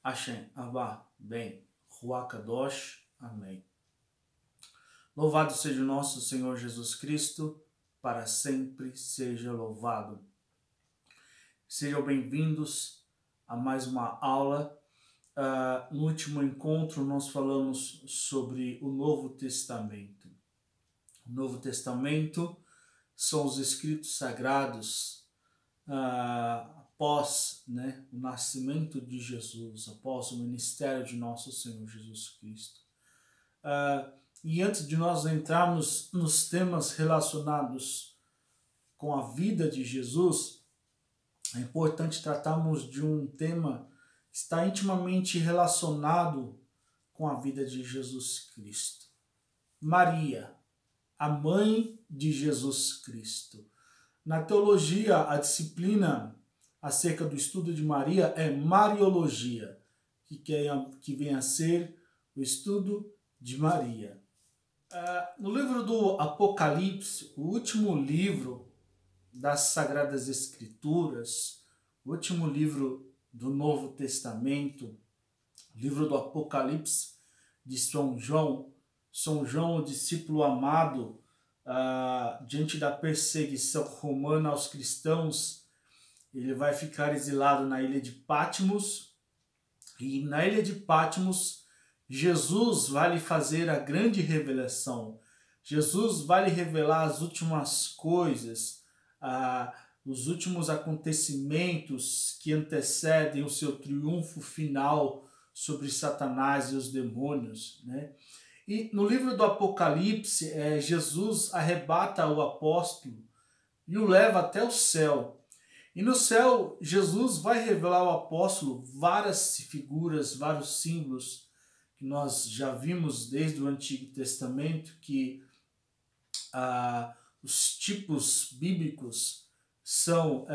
Hashem, Abba, Ben, Ruach Kadosh, Amém. Louvado seja o nosso Senhor Jesus Cristo, para sempre seja louvado. Sejam bem-vindos a mais uma aula. No último encontro nós falamos sobre o Novo Testamento. O Novo Testamento são os escritos sagrados após o nascimento de Jesus, após o ministério de nosso Senhor Jesus Cristo. E antes de nós entrarmos nos temas relacionados com a vida de Jesus, é importante tratarmos de um tema que está intimamente relacionado com a vida de Jesus Cristo. Maria, a mãe de Jesus Cristo. Na teologia, a disciplina acerca do estudo de Maria é Mariologia, que vem a ser o estudo de Maria. No livro do Apocalipse, o último livro das Sagradas Escrituras, o último livro do Novo Testamento, o livro do Apocalipse de São João, o discípulo amado, diante da perseguição romana aos cristãos, ele vai ficar exilado na ilha de Patmos, e na ilha de Patmos, Jesus vai lhe fazer a grande revelação. Jesus vai lhe revelar as últimas coisas, os últimos acontecimentos que antecedem o seu triunfo final sobre Satanás e os demônios, E no livro do Apocalipse, Jesus arrebata o apóstolo e o leva até o céu. E no céu, Jesus vai revelar ao apóstolo várias figuras, vários símbolos que nós já vimos desde o Antigo Testamento, que os tipos bíblicos são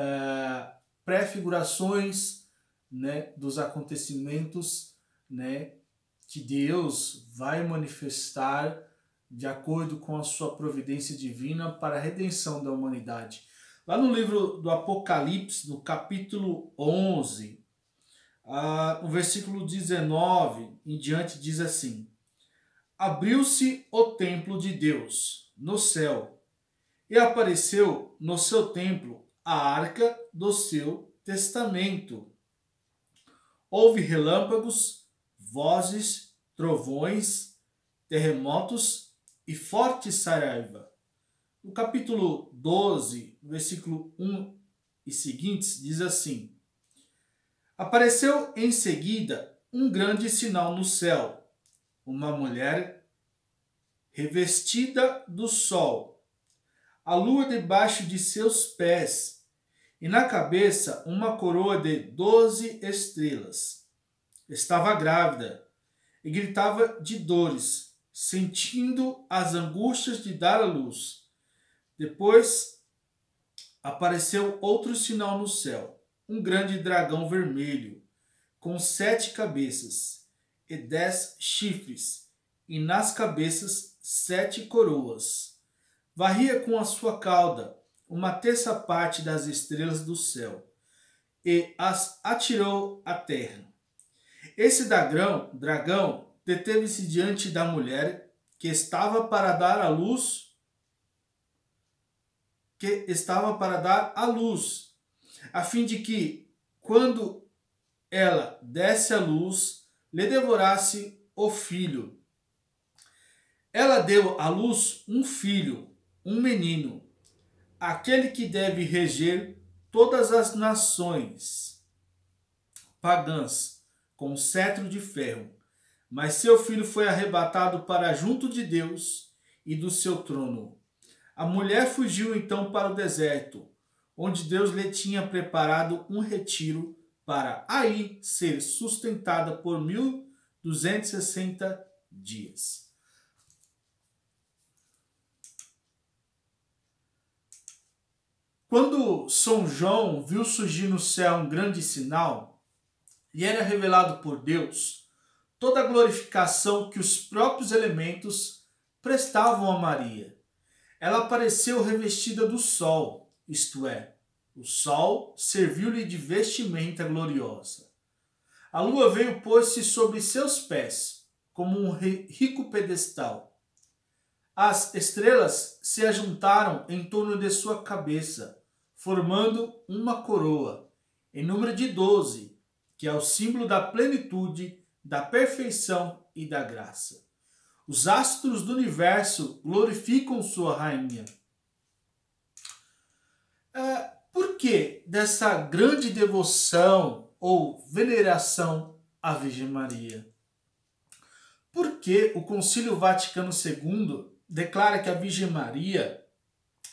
prefigurações dos acontecimentos que Deus vai manifestar de acordo com a sua providência divina para a redenção da humanidade. Lá no livro do Apocalipse, no capítulo 11, no versículo 19 em diante, diz assim: Abriu-se o templo de Deus no céu, e apareceu no seu templo a arca do seu testamento. Houve relâmpagos, vozes, trovões, terremotos e forte saraiva. No capítulo 12, versículo 1 e seguintes, diz assim: Apareceu em seguida um grande sinal no céu, uma mulher revestida do sol, a lua debaixo de seus pés, e na cabeça uma coroa de 12 estrelas. Estava grávida e gritava de dores, sentindo as angústias de dar à luz. Depois apareceu outro sinal no céu, um grande dragão vermelho, com 7 cabeças e 10 chifres, e nas cabeças 7 coroas. Varria com a sua cauda uma terça parte das estrelas do céu, e as atirou à terra. Esse dragão deteve-se diante da mulher que estava para dar à luz, a fim de que, quando ela desse à luz, lhe devorasse o filho. Ela deu à luz um filho, um menino, aquele que deve reger todas as nações pagãs com cetro de ferro. Mas seu filho foi arrebatado para junto de Deus e do seu trono. A mulher fugiu então para o deserto, onde Deus lhe tinha preparado um retiro para aí ser sustentada por 1260 dias. Quando São João viu surgir no céu um grande sinal, lhe era revelado por Deus toda a glorificação que os próprios elementos prestavam a Maria. Ela apareceu revestida do sol, isto é, o sol serviu-lhe de vestimenta gloriosa. A lua veio pôr-se sobre seus pés, como um rico pedestal. As estrelas se ajuntaram em torno de sua cabeça, formando uma coroa, em número de 12, que é o símbolo da plenitude, da perfeição e da graça. Os astros do universo glorificam sua rainha. Por que dessa grande devoção ou veneração à Virgem Maria? Porque o Concílio Vaticano II declara que a Virgem Maria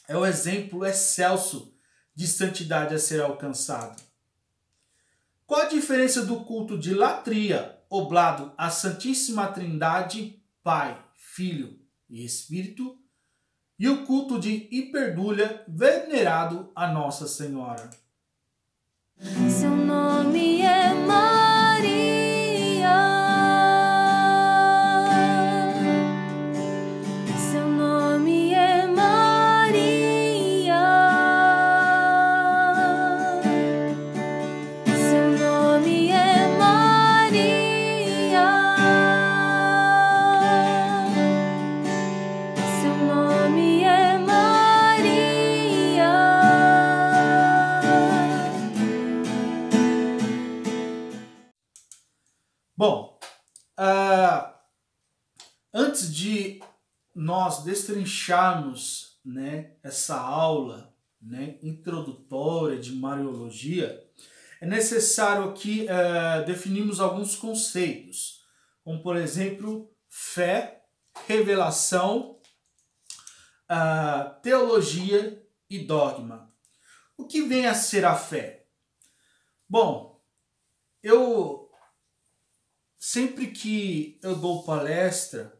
é o exemplo excelso de santidade a ser alcançado. Qual a diferença do culto de latria oblado à Santíssima Trindade, Pai, Filho e Espírito, e o culto de hiperdúlia venerado a Nossa Senhora? Seu nome é Maria. Seu nome é Maria. Seu nome é Maria. Seu nome é Maria. Bom, antes de nós destrincharmos, essa aula, introdutória de Mariologia, é necessário aqui definirmos alguns conceitos, como por exemplo, fé, revelação, teologia e dogma. O que vem a ser a fé? Bom, sempre que eu dou palestra,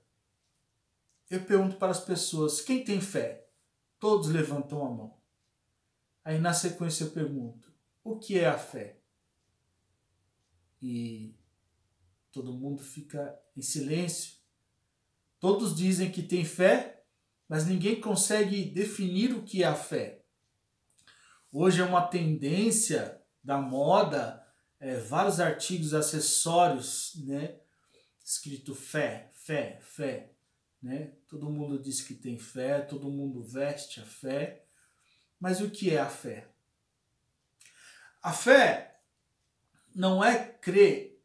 eu pergunto para as pessoas: quem tem fé? Todos levantam a mão. Aí na sequência eu pergunto: o que é a fé? E todo mundo fica em silêncio. Todos dizem que tem fé, mas ninguém consegue definir o que é a fé. Hoje é uma tendência da moda, vários artigos, acessórios, escrito fé, fé, fé. Todo mundo diz que tem fé, todo mundo veste a fé. Mas o que é a fé? A fé não é crer,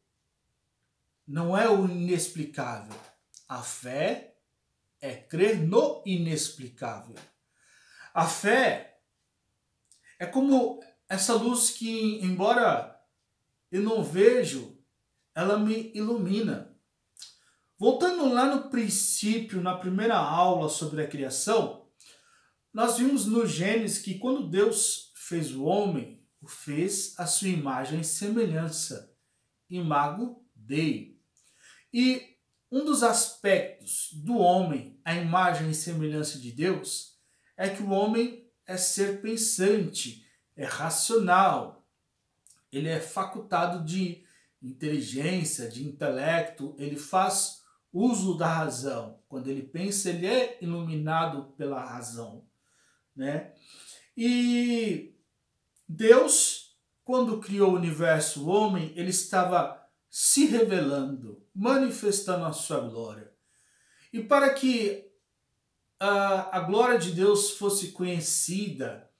não é o inexplicável. A fé é crer no inexplicável. A fé é como essa luz que, embora eu não vejo, ela me ilumina. Voltando lá no princípio, na primeira aula sobre a criação, nós vimos no Gênesis que quando Deus fez o homem, o fez à sua imagem e semelhança, imago Dei. E um dos aspectos do homem, a imagem e semelhança de Deus, é que o homem é ser pensante, é racional, ele é facultado de inteligência, de intelecto, ele faz uso da razão. Quando ele pensa, ele é iluminado pela razão, E Deus, quando criou o universo, o homem, ele estava se revelando, manifestando a sua glória. E para que a glória de Deus fosse conhecida,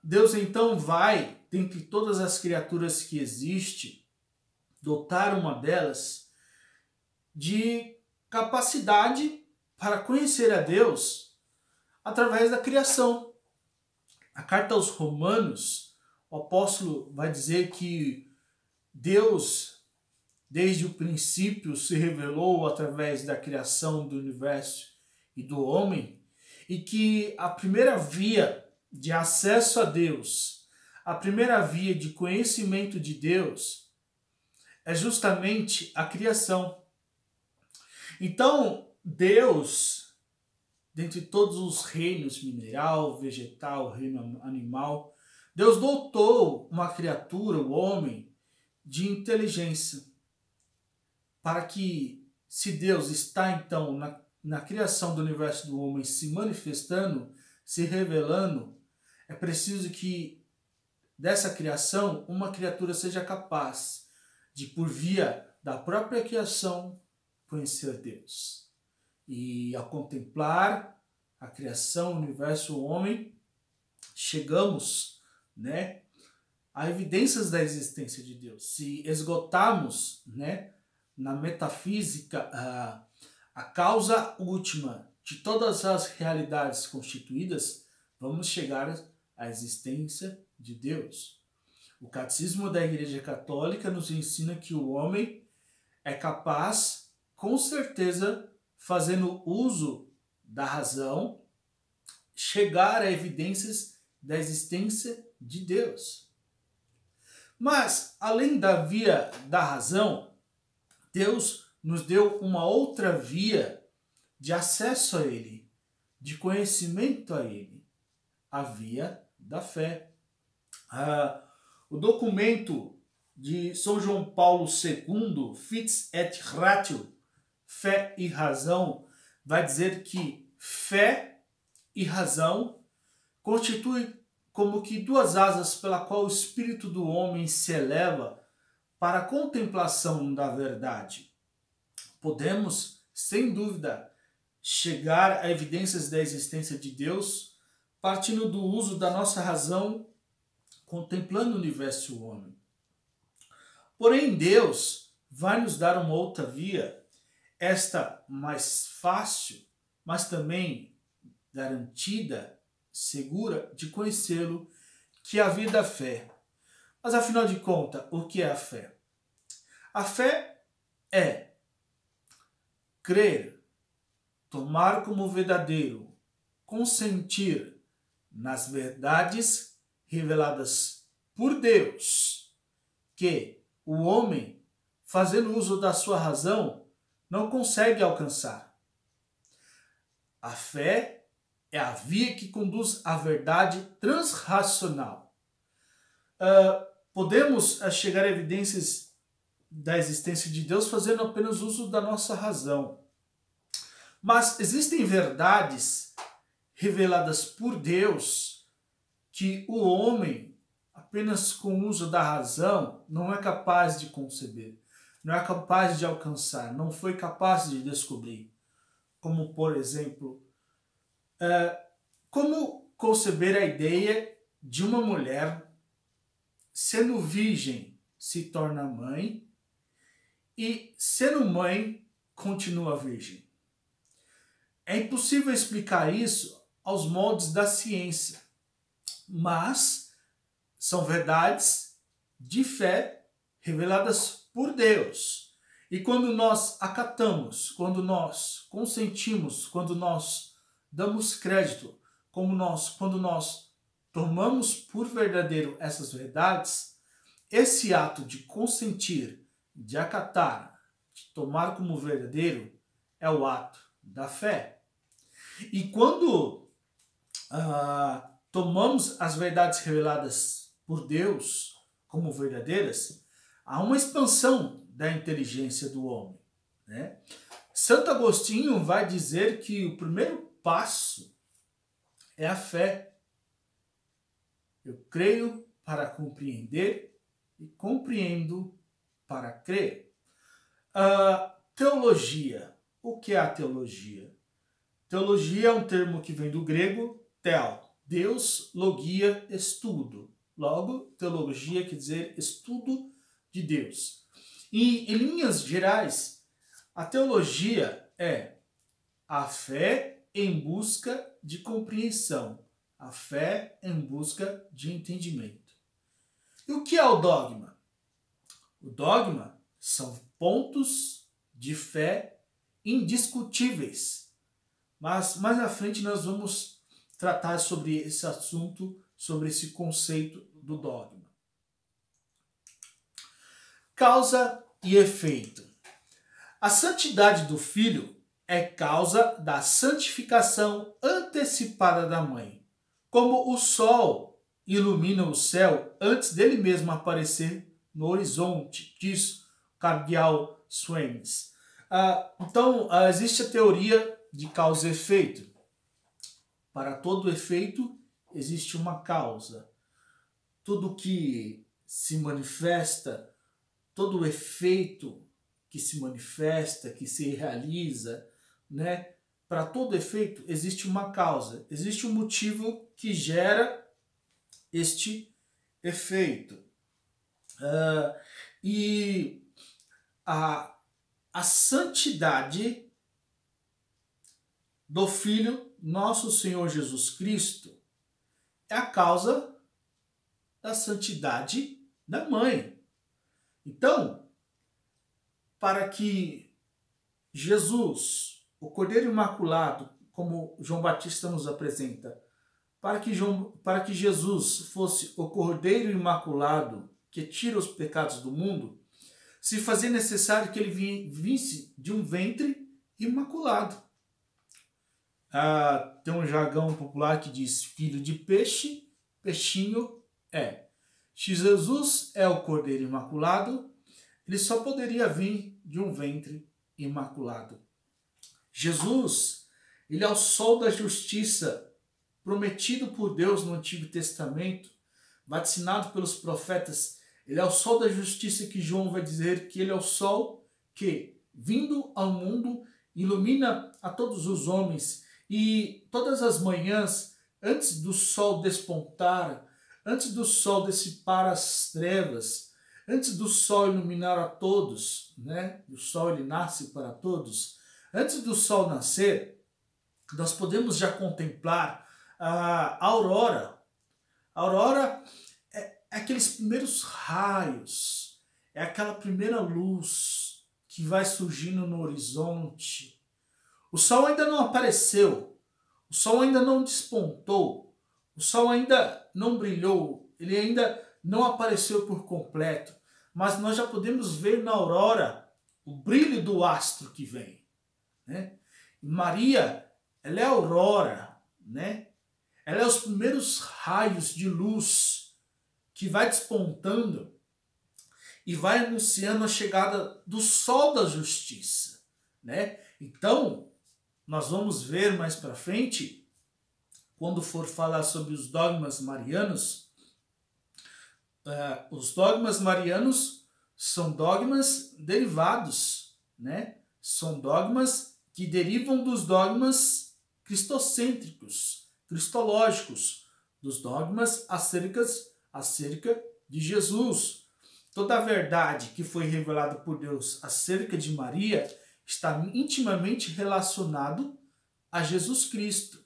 Deus então vai, dentre todas as criaturas que existem, dotar uma delas de capacidade para conhecer a Deus através da criação. A carta aos Romanos, o apóstolo vai dizer que Deus, desde o princípio, se revelou através da criação do universo e do homem, e que a primeira via de acesso a Deus, a primeira via de conhecimento de Deus, é justamente a criação. Então, Deus, dentre todos os reinos, mineral, vegetal, reino animal, Deus dotou uma criatura, o homem, de inteligência, para que, se Deus está então na criação do universo do homem se manifestando, se revelando, é preciso que dessa criação uma criatura seja capaz de por via da própria criação conhecer Deus. E ao contemplar a criação, o universo, o homem, chegamos, né, a evidências da existência de Deus. Se esgotarmos, né, na metafísica a causa última de todas as realidades constituídas, vamos chegar à existência de Deus. O Catecismo da Igreja Católica nos ensina que o homem é capaz, com certeza, fazendo uso da razão, chegar a evidências da existência de Deus. Mas, além da via da razão, Deus nos deu uma outra via de acesso a Ele, de conhecimento a Ele, a via da fé. O documento de São João Paulo II, Fides et Ratio, Fé e Razão, vai dizer que fé e razão constituem como que duas asas pela qual o espírito do homem se eleva para a contemplação da verdade. Podemos, sem dúvida, chegar a evidências da existência de Deus partindo do uso da nossa razão, contemplando o universo e o homem. Porém, Deus vai nos dar uma outra via, esta mais fácil, mas também garantida, segura de conhecê-lo, que é a via da fé. Mas afinal de contas, o que é a fé? A fé é crer, tomar como verdadeiro, consentir nas verdades reveladas por Deus, que o homem, fazendo uso da sua razão, não consegue alcançar. A fé é a via que conduz à verdade transracional. Podemos chegar a evidências da existência de Deus fazendo apenas uso da nossa razão. Mas existem verdades reveladas por Deus que o homem, apenas com o uso da razão, não é capaz de conceber, não é capaz de alcançar, não foi capaz de descobrir. Como, por exemplo, como conceber a ideia de uma mulher sendo virgem se torna mãe e sendo mãe continua virgem. É impossível explicar isso aos moldes da ciência, mas são verdades de fé reveladas por Deus. E quando nós acatamos, quando nós consentimos, quando nós damos crédito, quando nós tomamos por verdadeiro essas verdades, esse ato de consentir, de acatar, de tomar como verdadeiro, é o ato da fé. E quando tomamos as verdades reveladas por Deus como verdadeiras, há uma expansão da inteligência do homem, né? Santo Agostinho vai dizer que o primeiro passo é a fé. Eu creio para compreender e compreendo para crer. Teologia. O que é a teologia? Teologia é um termo que vem do grego tel, Deus, logia, estudo. Logo, teologia quer dizer estudo de Deus. E, em linhas gerais, a teologia é a fé em busca de compreensão, a fé em busca de entendimento. E o que é o dogma? O dogma são pontos de fé indiscutíveis. Mas mais à frente nós vamos tratar sobre esse assunto, sobre esse conceito do dogma. Causa e efeito. A santidade do filho é causa da santificação antecipada da mãe. Como o sol ilumina o céu antes dele mesmo aparecer no horizonte, diz Cardeal Swains. Então, existe a teoria de causa e efeito. Para todo efeito, existe uma causa. Tudo que se manifesta, todo o efeito que se manifesta, que se realiza, né? Para todo efeito existe uma causa, existe um motivo que gera este efeito. E a santidade do Filho, nosso Senhor Jesus Cristo, é a causa da santidade da mãe. Então, para que Jesus, o Cordeiro Imaculado, como João Batista nos apresenta, para que Jesus fosse o Cordeiro Imaculado que tira os pecados do mundo, se fazia necessário que ele visse de um ventre imaculado. Tem um jargão popular que diz filho de peixe, peixinho é. Se Jesus é o Cordeiro Imaculado, ele só poderia vir de um ventre imaculado. Jesus, ele é o sol da justiça prometido por Deus no Antigo Testamento, vaticinado pelos profetas. Ele é o sol da justiça que João vai dizer que ele é o sol que, vindo ao mundo, ilumina a todos os homens. E todas as manhãs, antes do sol despontar, antes do sol dissipar as trevas, antes do sol iluminar a todos, né? O sol ele nasce para todos. Antes do sol nascer, nós podemos já contemplar a aurora. A aurora é aqueles primeiros raios, é aquela primeira luz que vai surgindo no horizonte. O sol ainda não apareceu, o sol ainda não despontou, o sol ainda não brilhou, ele ainda não apareceu por completo, mas nós já podemos ver na aurora o brilho do astro que vem, né? Maria, ela é a aurora, né? Ela é os primeiros raios de luz que vai despontando e vai anunciando a chegada do sol da justiça, né? Então, nós vamos ver mais para frente, quando for falar sobre os dogmas marianos, os dogmas marianos são dogmas derivados, né? São dogmas que derivam dos dogmas cristocêntricos, cristológicos, dos dogmas acerca de Jesus. Toda a verdade que foi revelada por Deus acerca de Maria está intimamente relacionado a Jesus Cristo.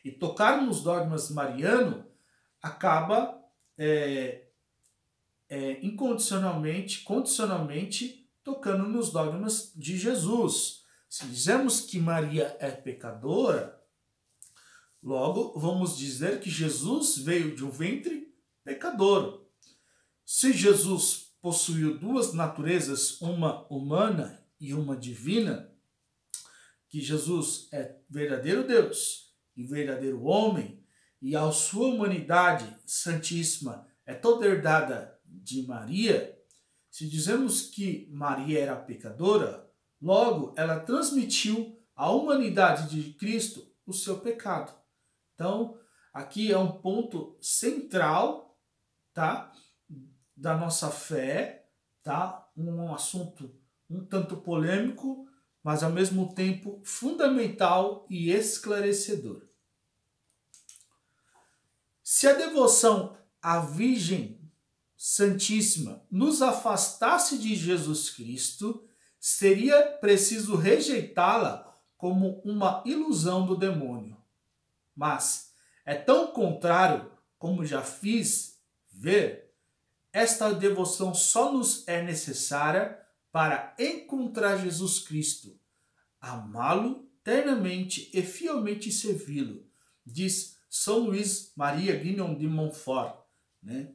E tocar nos dogmas marianos acaba condicionalmente tocando nos dogmas de Jesus. Se dizemos que Maria é pecadora, logo vamos dizer que Jesus veio de um ventre pecador. Se Jesus possuiu duas naturezas, uma humana e uma divina, que Jesus é verdadeiro Deus e verdadeiro homem, e a sua humanidade santíssima é toda herdada de Maria, se dizemos que Maria era pecadora, logo ela transmitiu à humanidade de Cristo o seu pecado. Então, aqui é um ponto central, tá, da nossa fé, tá? Um assunto um tanto polêmico, mas ao mesmo tempo fundamental e esclarecedor. Se a devoção à Virgem Santíssima nos afastasse de Jesus Cristo, seria preciso rejeitá-la como uma ilusão do demônio. Mas é tão contrário, como já fiz ver, esta devoção só nos é necessária para encontrar Jesus Cristo, amá-lo ternamente e fielmente servi-lo, diz São Luís Maria Guignon de Montfort, né?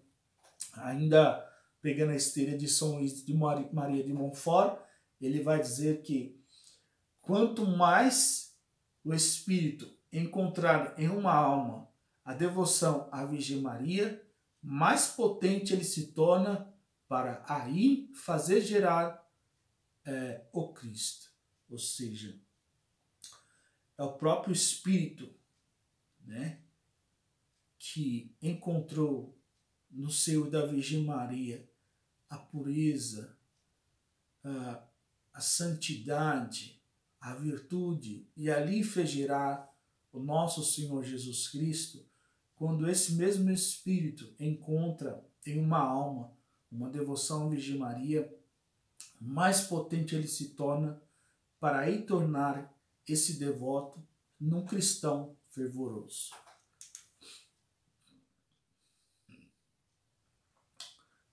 Ainda pegando a esteira de São Luís de Maria de Montfort, ele vai dizer que quanto mais o Espírito encontrar em uma alma a devoção à Virgem Maria, mais potente ele se torna para aí fazer gerar o Cristo. Ou seja, é o próprio Espírito, né, que encontrou no seio da Virgem Maria a pureza, a santidade, a virtude, e ali fegirá o nosso Senhor Jesus Cristo, quando esse mesmo Espírito encontra em uma alma uma devoção à Virgem Maria, mais potente ele se torna para aí tornar esse devoto num cristão fervoroso.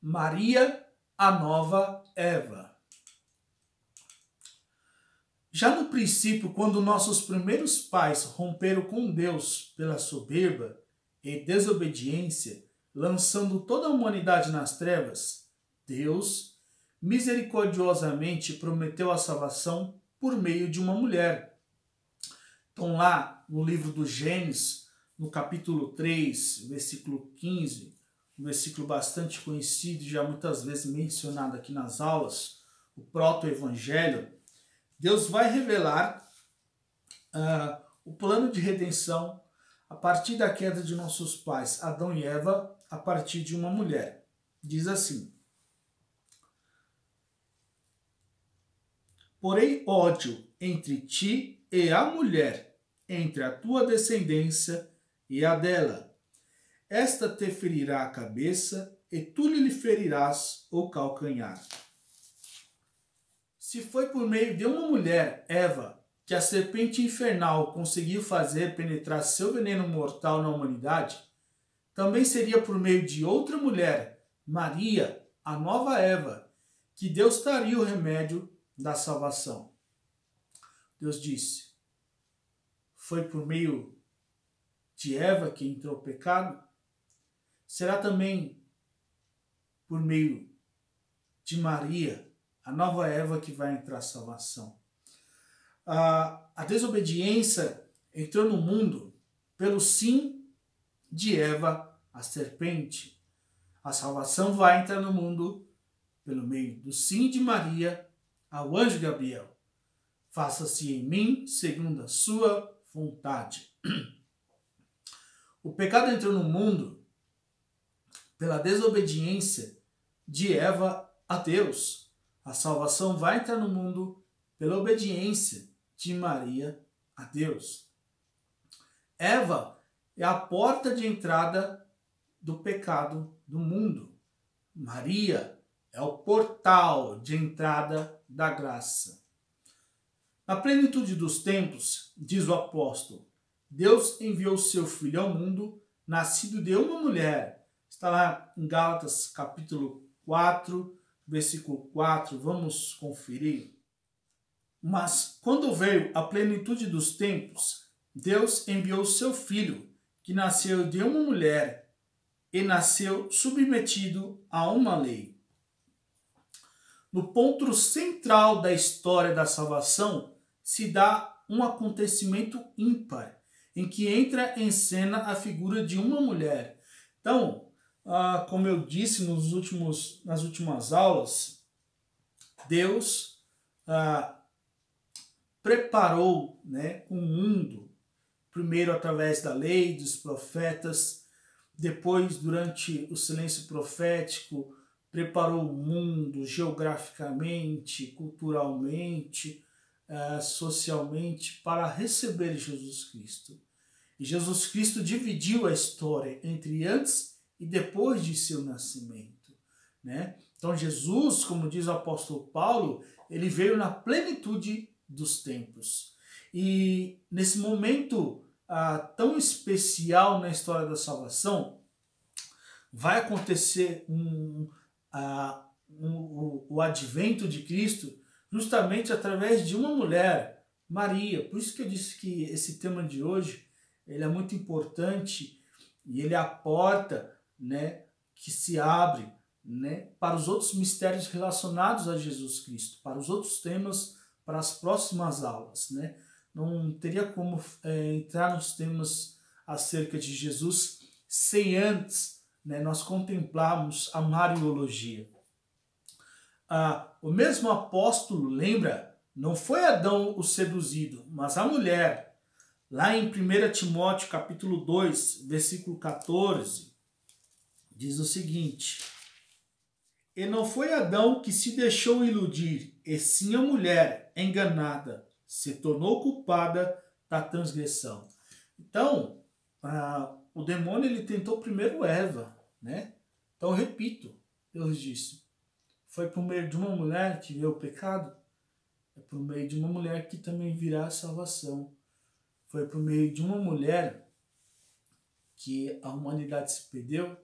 Maria, a nova Eva. Já no princípio, quando nossos primeiros pais romperam com Deus pela soberba e desobediência, lançando toda a humanidade nas trevas, Deus misericordiosamente prometeu a salvação por meio de uma mulher. Então lá no livro do Gênesis, no capítulo 3, versículo 15, um versículo bastante conhecido e já muitas vezes mencionado aqui nas aulas, o proto-evangelho, Deus vai revelar o plano de redenção a partir da queda de nossos pais, Adão e Eva, a partir de uma mulher. Diz assim: porém ódio entre ti e a mulher, entre a tua descendência e a dela. Esta te ferirá a cabeça, e tu lhe ferirás o calcanhar. Se foi por meio de uma mulher, Eva, que a serpente infernal conseguiu fazer penetrar seu veneno mortal na humanidade, também seria por meio de outra mulher, Maria, a nova Eva, que Deus traria o remédio da salvação. Deus disse: foi por meio de Eva que entrou o pecado? Será também por meio de Maria, a nova Eva, que vai entrar a salvação. A desobediência entrou no mundo pelo sim de Eva, a serpente. A salvação vai entrar no mundo pelo meio do sim de Maria ao anjo Gabriel. Faça-se em mim segundo a sua vontade. O pecado entrou no mundo pela desobediência de Eva a Deus. A salvação vai entrar no mundo pela obediência de Maria a Deus. Eva é a porta de entrada do pecado do mundo. Maria é o portal de entrada da graça. Na plenitude dos tempos, diz o apóstolo, Deus enviou seu Filho ao mundo, nascido de uma mulher. Está lá em Gálatas capítulo 4, versículo 4. Vamos conferir. Mas quando veio a plenitude dos tempos, Deus enviou seu Filho, que nasceu de uma mulher e nasceu submetido a uma lei. No ponto central da história da salvação se dá um acontecimento ímpar, em que entra em cena a figura de uma mulher. Então, como eu disse nas últimas aulas, Deus preparou, o mundo, primeiro através da lei, dos profetas, depois, durante o silêncio profético, preparou o mundo geograficamente, culturalmente, socialmente, para receber Jesus Cristo. E Jesus Cristo dividiu a história entre antes e depois de seu nascimento, Então Jesus, como diz o apóstolo Paulo, ele veio na plenitude dos tempos. E nesse momento tão especial na história da salvação, vai acontecer o advento de Cristo justamente através de uma mulher, Maria. Por isso que eu disse que esse tema de hoje ele é muito importante e ele é a porta, que se abre, para os outros mistérios relacionados a Jesus Cristo, para os outros temas, para as próximas aulas, Não teria como entrar nos temas acerca de Jesus sem antes, nós contemplarmos a Mariologia. O mesmo apóstolo lembra, não foi Adão o seduzido, mas a mulher. Lá em 1 Timóteo capítulo 2, versículo 14, diz o seguinte: E não foi Adão que se deixou iludir, e sim a mulher, enganada, se tornou culpada da transgressão. Então, o demônio ele tentou primeiro Eva, né? Então, eu repito, Deus disse, foi por meio de uma mulher que veio o pecado, é por meio de uma mulher que também virá a salvação. Foi por meio de uma mulher que a humanidade se perdeu,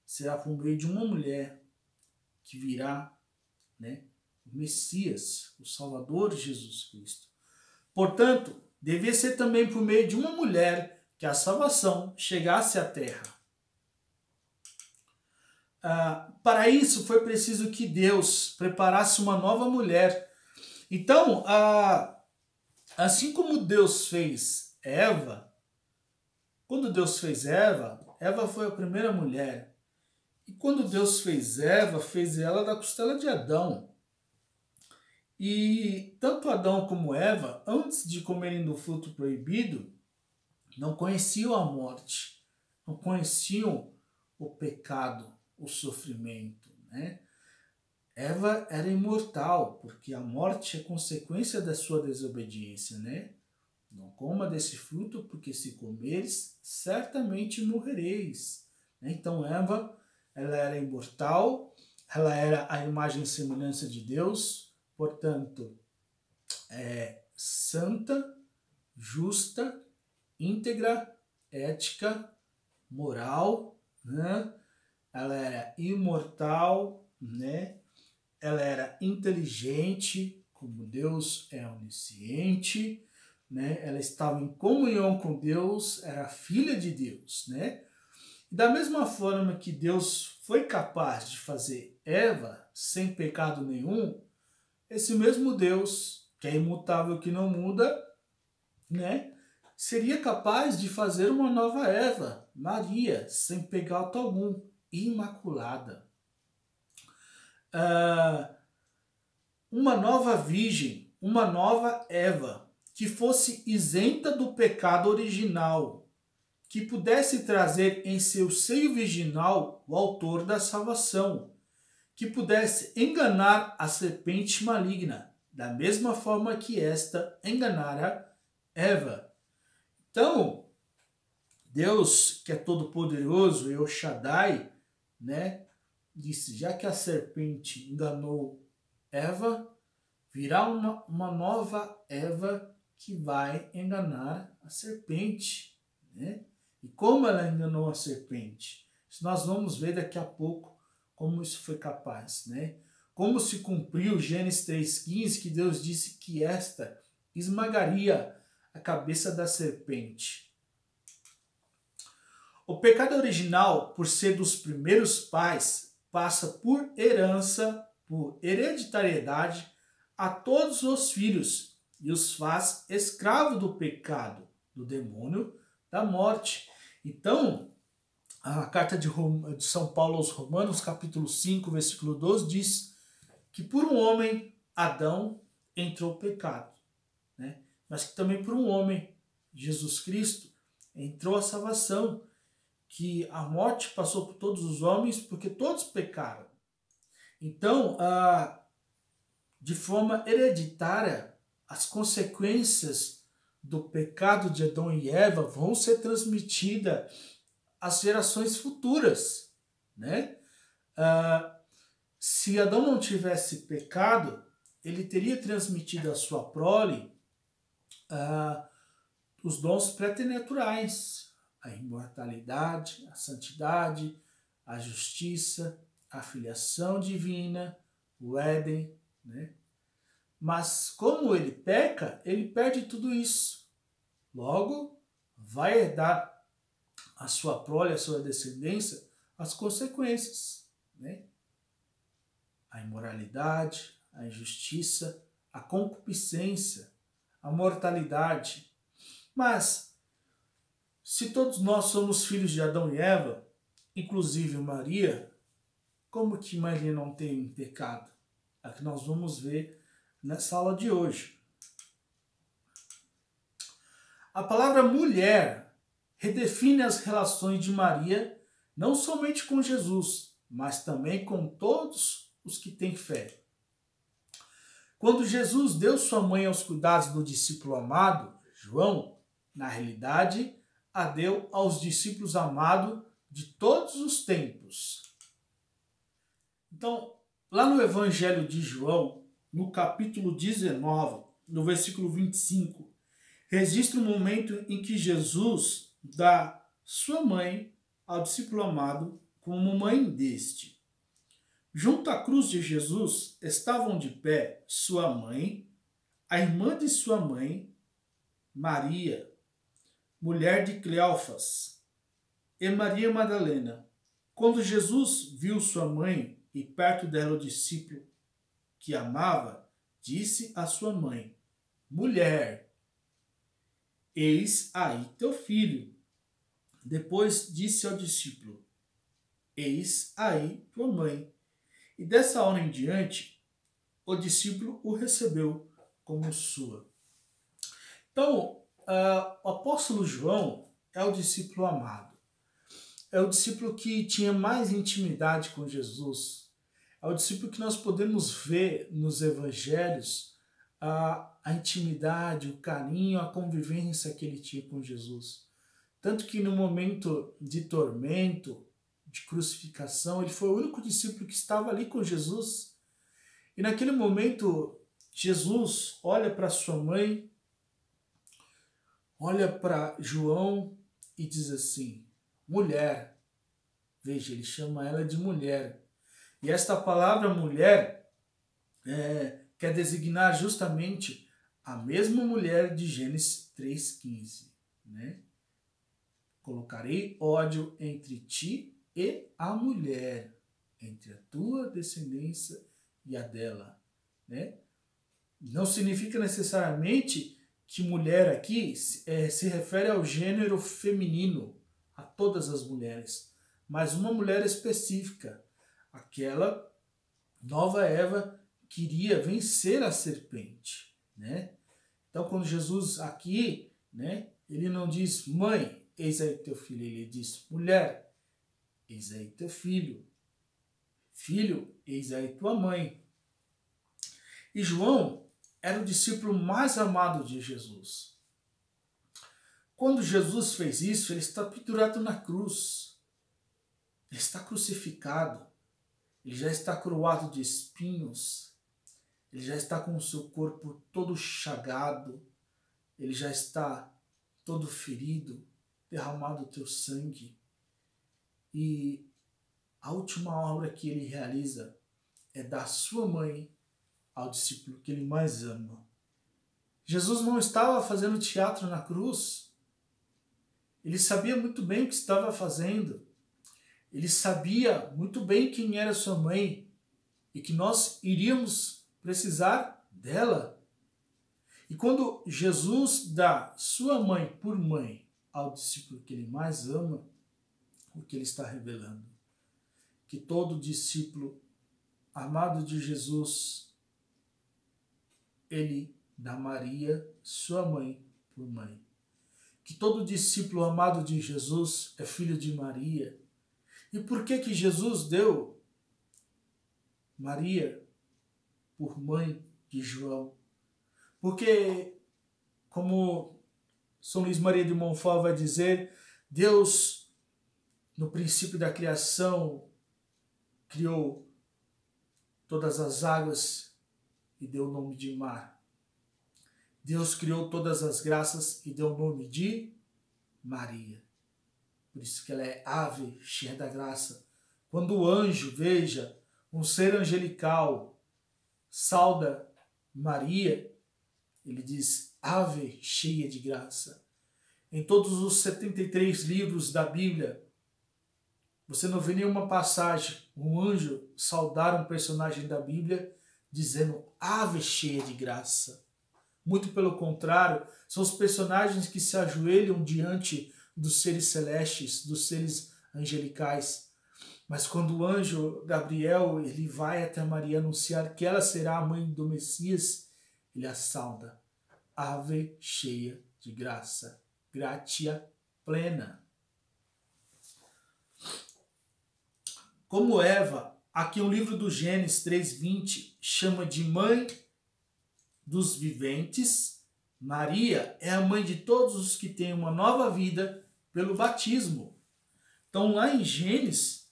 será por meio de uma mulher que virá, né, o Messias, o Salvador Jesus Cristo. Portanto, devia ser também por meio de uma mulher que a salvação chegasse à terra. Para isso foi preciso que Deus preparasse uma nova mulher. Então, assim como Deus fez Eva, quando Deus fez Eva, Eva foi a primeira mulher. E quando Deus fez Eva, fez ela da costela de Adão. E tanto Adão como Eva, antes de comerem do fruto proibido, não conheciam a morte, não conheciam o pecado, o sofrimento, né? Eva era imortal, porque a morte é consequência da sua desobediência, né? Não coma desse fruto, porque se comeres, certamente morrereis. Então Eva, ela era imortal, ela era a imagem e semelhança de Deus, portanto, santa, justa, íntegra, ética, moral, né? Ela era imortal, né? Ela era inteligente, como Deus é onisciente, né? Ela estava em comunhão com Deus, era filha de Deus, né? E da mesma forma que Deus foi capaz de fazer Eva sem pecado nenhum, esse mesmo Deus, que é imutável, que não muda, né? Seria capaz de fazer uma nova Eva, Maria, sem pecado algum, imaculada. Uma nova virgem, uma nova Eva, que fosse isenta do pecado original, que pudesse trazer em seu seio virginal o autor da salvação, que pudesse enganar a serpente maligna, da mesma forma que esta enganara Eva. Então, Deus, que é todo-poderoso, El Shaddai, né, disse, já que a serpente enganou Eva, virá uma nova Eva que vai enganar a serpente, né? E como ela enganou a serpente? Isso nós vamos ver daqui a pouco como isso foi capaz, né? Como se cumpriu Gênesis 3,15, que Deus disse que esta esmagaria a cabeça da serpente. O pecado original, por ser dos primeiros pais, passa por herança, por hereditariedade, a todos os filhos e os faz escravo do pecado, do demônio, da morte. Então, a carta de São Paulo aos Romanos, capítulo 5, versículo 12, diz que por um homem, Adão, entrou o pecado, né? Mas que também por um homem, Jesus Cristo, entrou a salvação, que a morte passou por todos os homens porque todos pecaram. Então, de forma hereditária, as consequências do pecado de Adão e Eva vão ser transmitidas às gerações futuras, né? Se Adão não tivesse pecado, ele teria transmitido à sua prole os dons preternaturais, a imortalidade, a santidade, a justiça, a filiação divina, o Éden, né? Mas como ele peca, ele perde tudo isso. Logo, vai herdar a sua prole, a sua descendência, as consequências, né? A imoralidade, a injustiça, a concupiscência, a mortalidade. Mas, se todos nós somos filhos de Adão e Eva, inclusive Maria, como que Maria não tem pecado? É o que nós vamos ver nessa aula de hoje. A palavra mulher redefine as relações de Maria, não somente com Jesus, mas também com todos os que têm fé. Quando Jesus deu sua mãe aos cuidados do discípulo amado, João, na realidade, a deu aos discípulos amados de todos os tempos. Então, lá no Evangelho de João, no capítulo 19, no versículo 25, registra um momento em que Jesus dá sua mãe ao discípulo amado como mãe deste. Junto à cruz de Jesus estavam de pé sua mãe, a irmã de sua mãe, Maria, mulher de Cleófas, e Maria Madalena. Quando Jesus viu sua mãe e perto dela o discípulo que amava, disse à sua mãe: Mulher, eis aí teu filho. Depois disse ao discípulo: Eis aí tua mãe. E dessa hora em diante, o discípulo o recebeu como sua. Então, o apóstolo João é o discípulo amado. É o discípulo que tinha mais intimidade com Jesus. É o discípulo que nós podemos ver nos evangelhos a intimidade, o carinho, a convivência que ele tinha com Jesus. Tanto que no momento de tormento, de crucificação, ele foi o único discípulo que estava ali com Jesus. E naquele momento, Jesus olha para sua mãe, olha para João e diz assim: mulher. Veja, ele chama ela de mulher. E esta palavra mulher quer designar justamente a mesma mulher de Gênesis 3,15, né? Colocarei ódio entre ti e a mulher, entre a tua descendência e a dela, né? Não significa necessariamente que mulher aqui se refere ao gênero feminino, a todas as mulheres, mas uma mulher específica, aquela nova Eva queria vencer a serpente, né? Então, quando Jesus aqui, né, ele não diz mãe, eis aí teu filho, ele diz mulher, eis aí teu filho, filho, eis aí tua mãe. E João era o discípulo mais amado de Jesus. Quando Jesus fez isso, ele está pendurado na cruz, ele está crucificado, ele já está coroado de espinhos, ele já está com o seu corpo todo chagado, ele já está todo ferido, derramado o teu sangue. E a última obra que ele realiza é dar sua mãe ao discípulo que ele mais ama. Jesus não estava fazendo teatro na cruz. Ele sabia muito bem o que estava fazendo. Ele sabia muito bem quem era sua mãe e que nós iríamos precisar dela. E quando Jesus dá sua mãe por mãe ao discípulo que ele mais ama, o que ele está revelando? Que todo discípulo amado de Jesus, ele dá Maria, sua mãe, por mãe. Que todo discípulo amado de Jesus é filho de Maria. E por que Jesus deu Maria por mãe de João? Porque, como São Luís Maria de Montfort vai dizer, Deus, no princípio da criação, criou todas as águas e deu o nome de mar. Deus criou todas as graças e deu o nome de Maria. Por isso que ela é ave, cheia da graça. Quando o anjo, veja, um ser angelical, sauda Maria, ele diz, ave cheia de graça. Em todos os 73 livros da Bíblia, você não vê nenhuma passagem, um anjo saudar um personagem da Bíblia dizendo ave cheia de graça. Muito pelo contrário, são os personagens que se ajoelham diante dos seres celestes, dos seres angelicais. Mas quando o anjo Gabriel ele vai até Maria anunciar que ela será a mãe do Messias, ele a sauda, ave cheia de graça, gratia plena. Como Eva aqui o livro do Gênesis 3:20 chama de mãe dos viventes. Maria é a mãe de todos os que têm uma nova vida pelo batismo. Então, lá em Gênesis,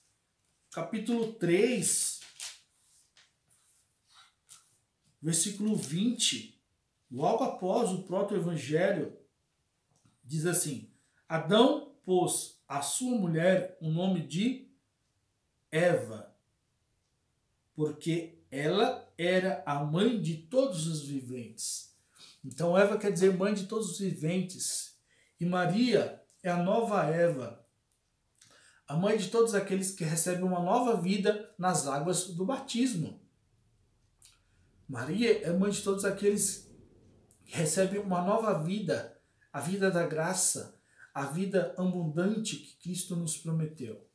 capítulo 3, versículo 20, logo após o proto-evangelho, diz assim: Adão pôs à sua mulher o nome de Eva, porque ela era a mãe de todos os viventes. Então, Eva quer dizer mãe de todos os viventes. E Maria é a nova Eva, a mãe de todos aqueles que recebem uma nova vida nas águas do batismo. Maria é mãe de todos aqueles que recebem uma nova vida, a vida da graça, a vida abundante que Cristo nos prometeu.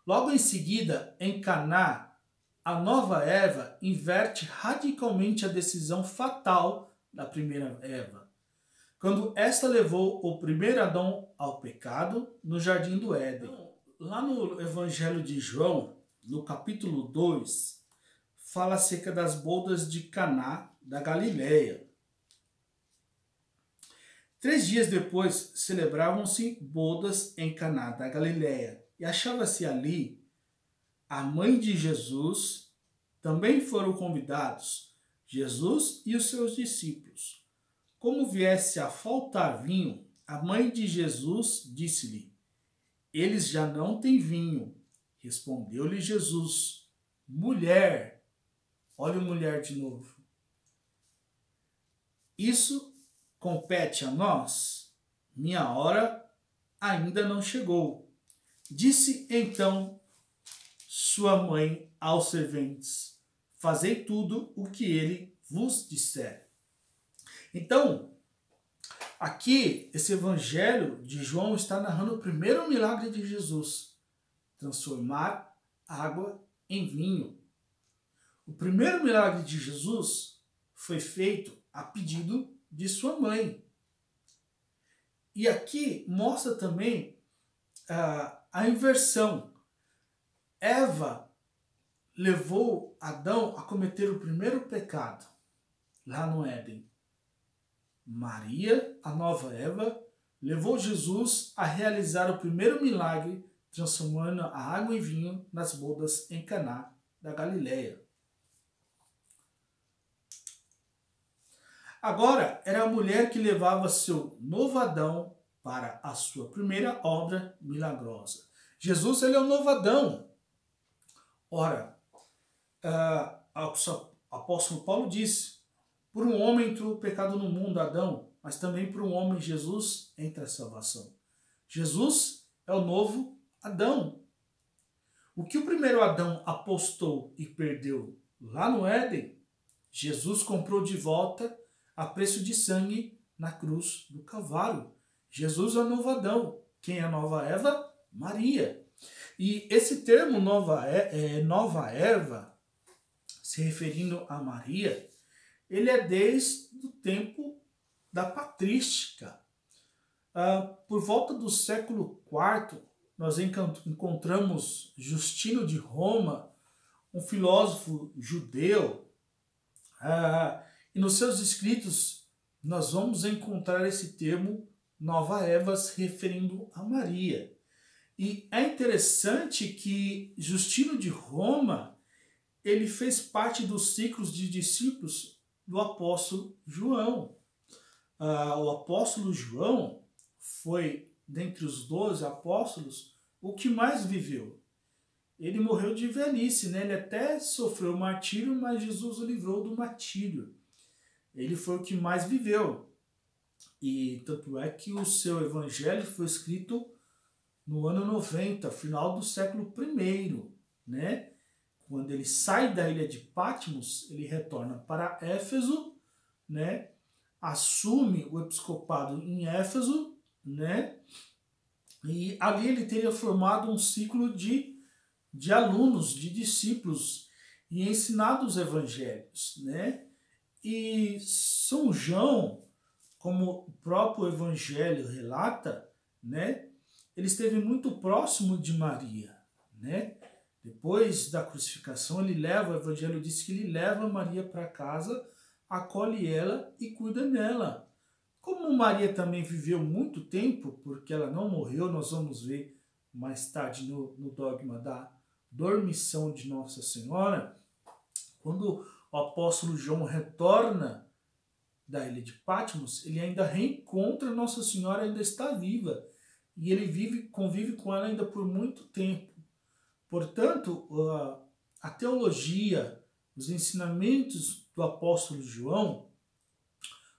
Logo em seguida, em Caná, a nova Eva inverte radicalmente a decisão fatal da primeira Eva, quando esta levou o primeiro Adão ao pecado no jardim do Éden. Lá no Evangelho de João, no capítulo 2, fala acerca das bodas de Caná da Galileia. 3 dias depois, celebravam-se bodas em Caná da Galileia, e achava-se ali a mãe de Jesus. Também foram convidados Jesus e os seus discípulos. Como viesse a faltar vinho, a mãe de Jesus disse-lhe: Eles já não têm vinho. Respondeu-lhe Jesus: Mulher, olha o mulher de novo. Isso compete a nós? Minha hora ainda não chegou. Disse então sua mãe aos serventes: Fazei tudo o que ele vos disser. Então, aqui, esse evangelho de João está narrando o primeiro milagre de Jesus: transformar água em vinho. O primeiro milagre de Jesus foi feito a pedido de sua mãe. E aqui mostra também a inversão. Eva levou Adão a cometer o primeiro pecado lá no Éden. Maria, a nova Eva, levou Jesus a realizar o primeiro milagre, transformando a água em vinho nas bodas em Caná da Galileia. Agora era a mulher que levava seu novo Adão para a sua primeira obra milagrosa. Jesus, ele é o novo Adão. Ora, o apóstolo Paulo disse: por um homem entrou o pecado no mundo, Adão, mas também por um homem, Jesus, entra a salvação. Jesus é o novo Adão. O que o primeiro Adão apostou e perdeu lá no Éden, Jesus comprou de volta a preço de sangue na cruz do Calvário. Jesus é o novo Adão. Quem é a nova Eva? Maria. E esse termo nova Eva, se referindo a Maria, ele é desde o tempo da patrística. Por volta do século IV, nós encontramos Justino de Roma, um filósofo judeu, e nos seus escritos nós vamos encontrar esse termo nova Eva se referindo a Maria. E é interessante que Justino de Roma, ele fez parte dos ciclos de discípulos do apóstolo João. O apóstolo João foi, dentre os 12 apóstolos, o que mais viveu. Ele morreu de velhice, né? Ele até sofreu martírio, mas Jesus o livrou do martírio. Ele foi o que mais viveu. E tanto é que o seu evangelho foi escrito no ano 90, final do século I, né? Quando ele sai da ilha de Patmos, ele retorna para Éfeso, né? Assume o episcopado em Éfeso, né? E ali ele teria formado um ciclo de alunos, de discípulos, e ensinado os evangelhos, né? E São João, como o próprio evangelho relata, né? ele esteve muito próximo de Maria, né? Depois da crucificação, o Evangelho diz que ele leva Maria para casa, acolhe ela e cuida dela. Como Maria também viveu muito tempo, porque ela não morreu, nós vamos ver mais tarde no dogma da dormição de Nossa Senhora, quando o apóstolo João retorna da ilha de Patmos, ele ainda reencontra Nossa Senhora, ainda está viva, e ele convive com ela ainda por muito tempo. Portanto, a teologia, os ensinamentos do apóstolo João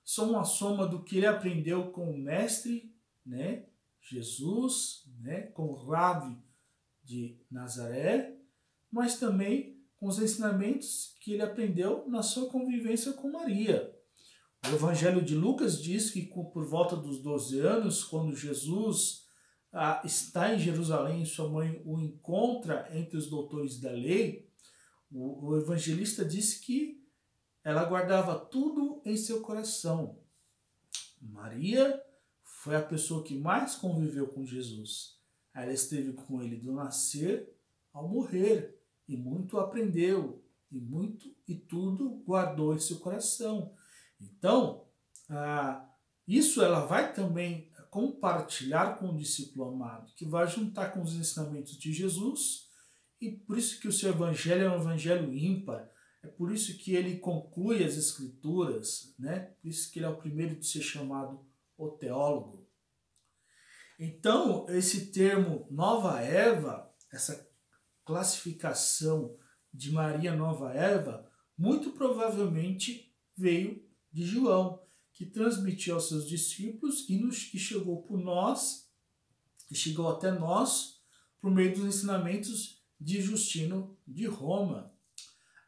são uma soma do que ele aprendeu com o mestre, né, Jesus, né, com o Rabi de Nazaré, mas também com os ensinamentos que ele aprendeu na sua convivência com Maria. O Evangelho de Lucas diz que por volta dos 12 anos, quando Jesus está em Jerusalém e sua mãe o encontra entre os doutores da lei, o evangelista diz que ela guardava tudo em seu coração. Maria foi a pessoa que mais conviveu com Jesus. Ela esteve com ele do nascer ao morrer, e muito aprendeu, e tudo guardou em seu coração. Então, isso ela vai também compartilhar com o discípulo amado, que vai juntar com os ensinamentos de Jesus, e por isso que o seu evangelho é um evangelho ímpar, é por isso que ele conclui as escrituras, né? Por isso que ele é o primeiro de ser chamado o teólogo. Então, esse termo Nova Eva, essa classificação de Maria Nova Eva, muito provavelmente veio de João, que transmitiu aos seus discípulos e chegou por nós, e chegou até nós por meio dos ensinamentos de Justino de Roma.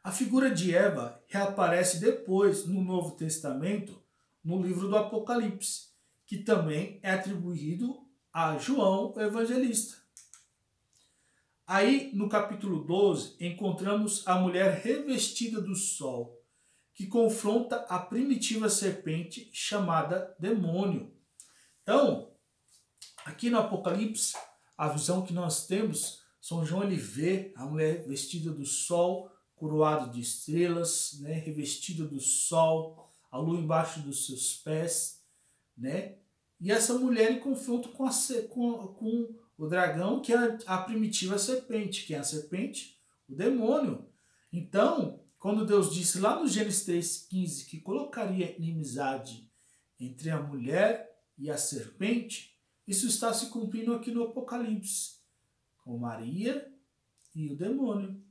A figura de Eva reaparece depois no Novo Testamento, no livro do Apocalipse, que também é atribuído a João, o evangelista. Aí, no capítulo 12, encontramos a mulher revestida do sol, que confronta a primitiva serpente chamada demônio. Então, aqui no Apocalipse, a visão que nós temos, São João ele vê a mulher vestida do sol, coroada de estrelas, né, revestida do sol, a lua embaixo dos seus pés, né? E essa mulher em confronto com o dragão, que é a primitiva serpente. Quem é a serpente? O demônio. Então, quando Deus disse lá no Gênesis 3,15 que colocaria inimizade entre a mulher e a serpente, isso está se cumprindo aqui no Apocalipse, com Maria e o demônio.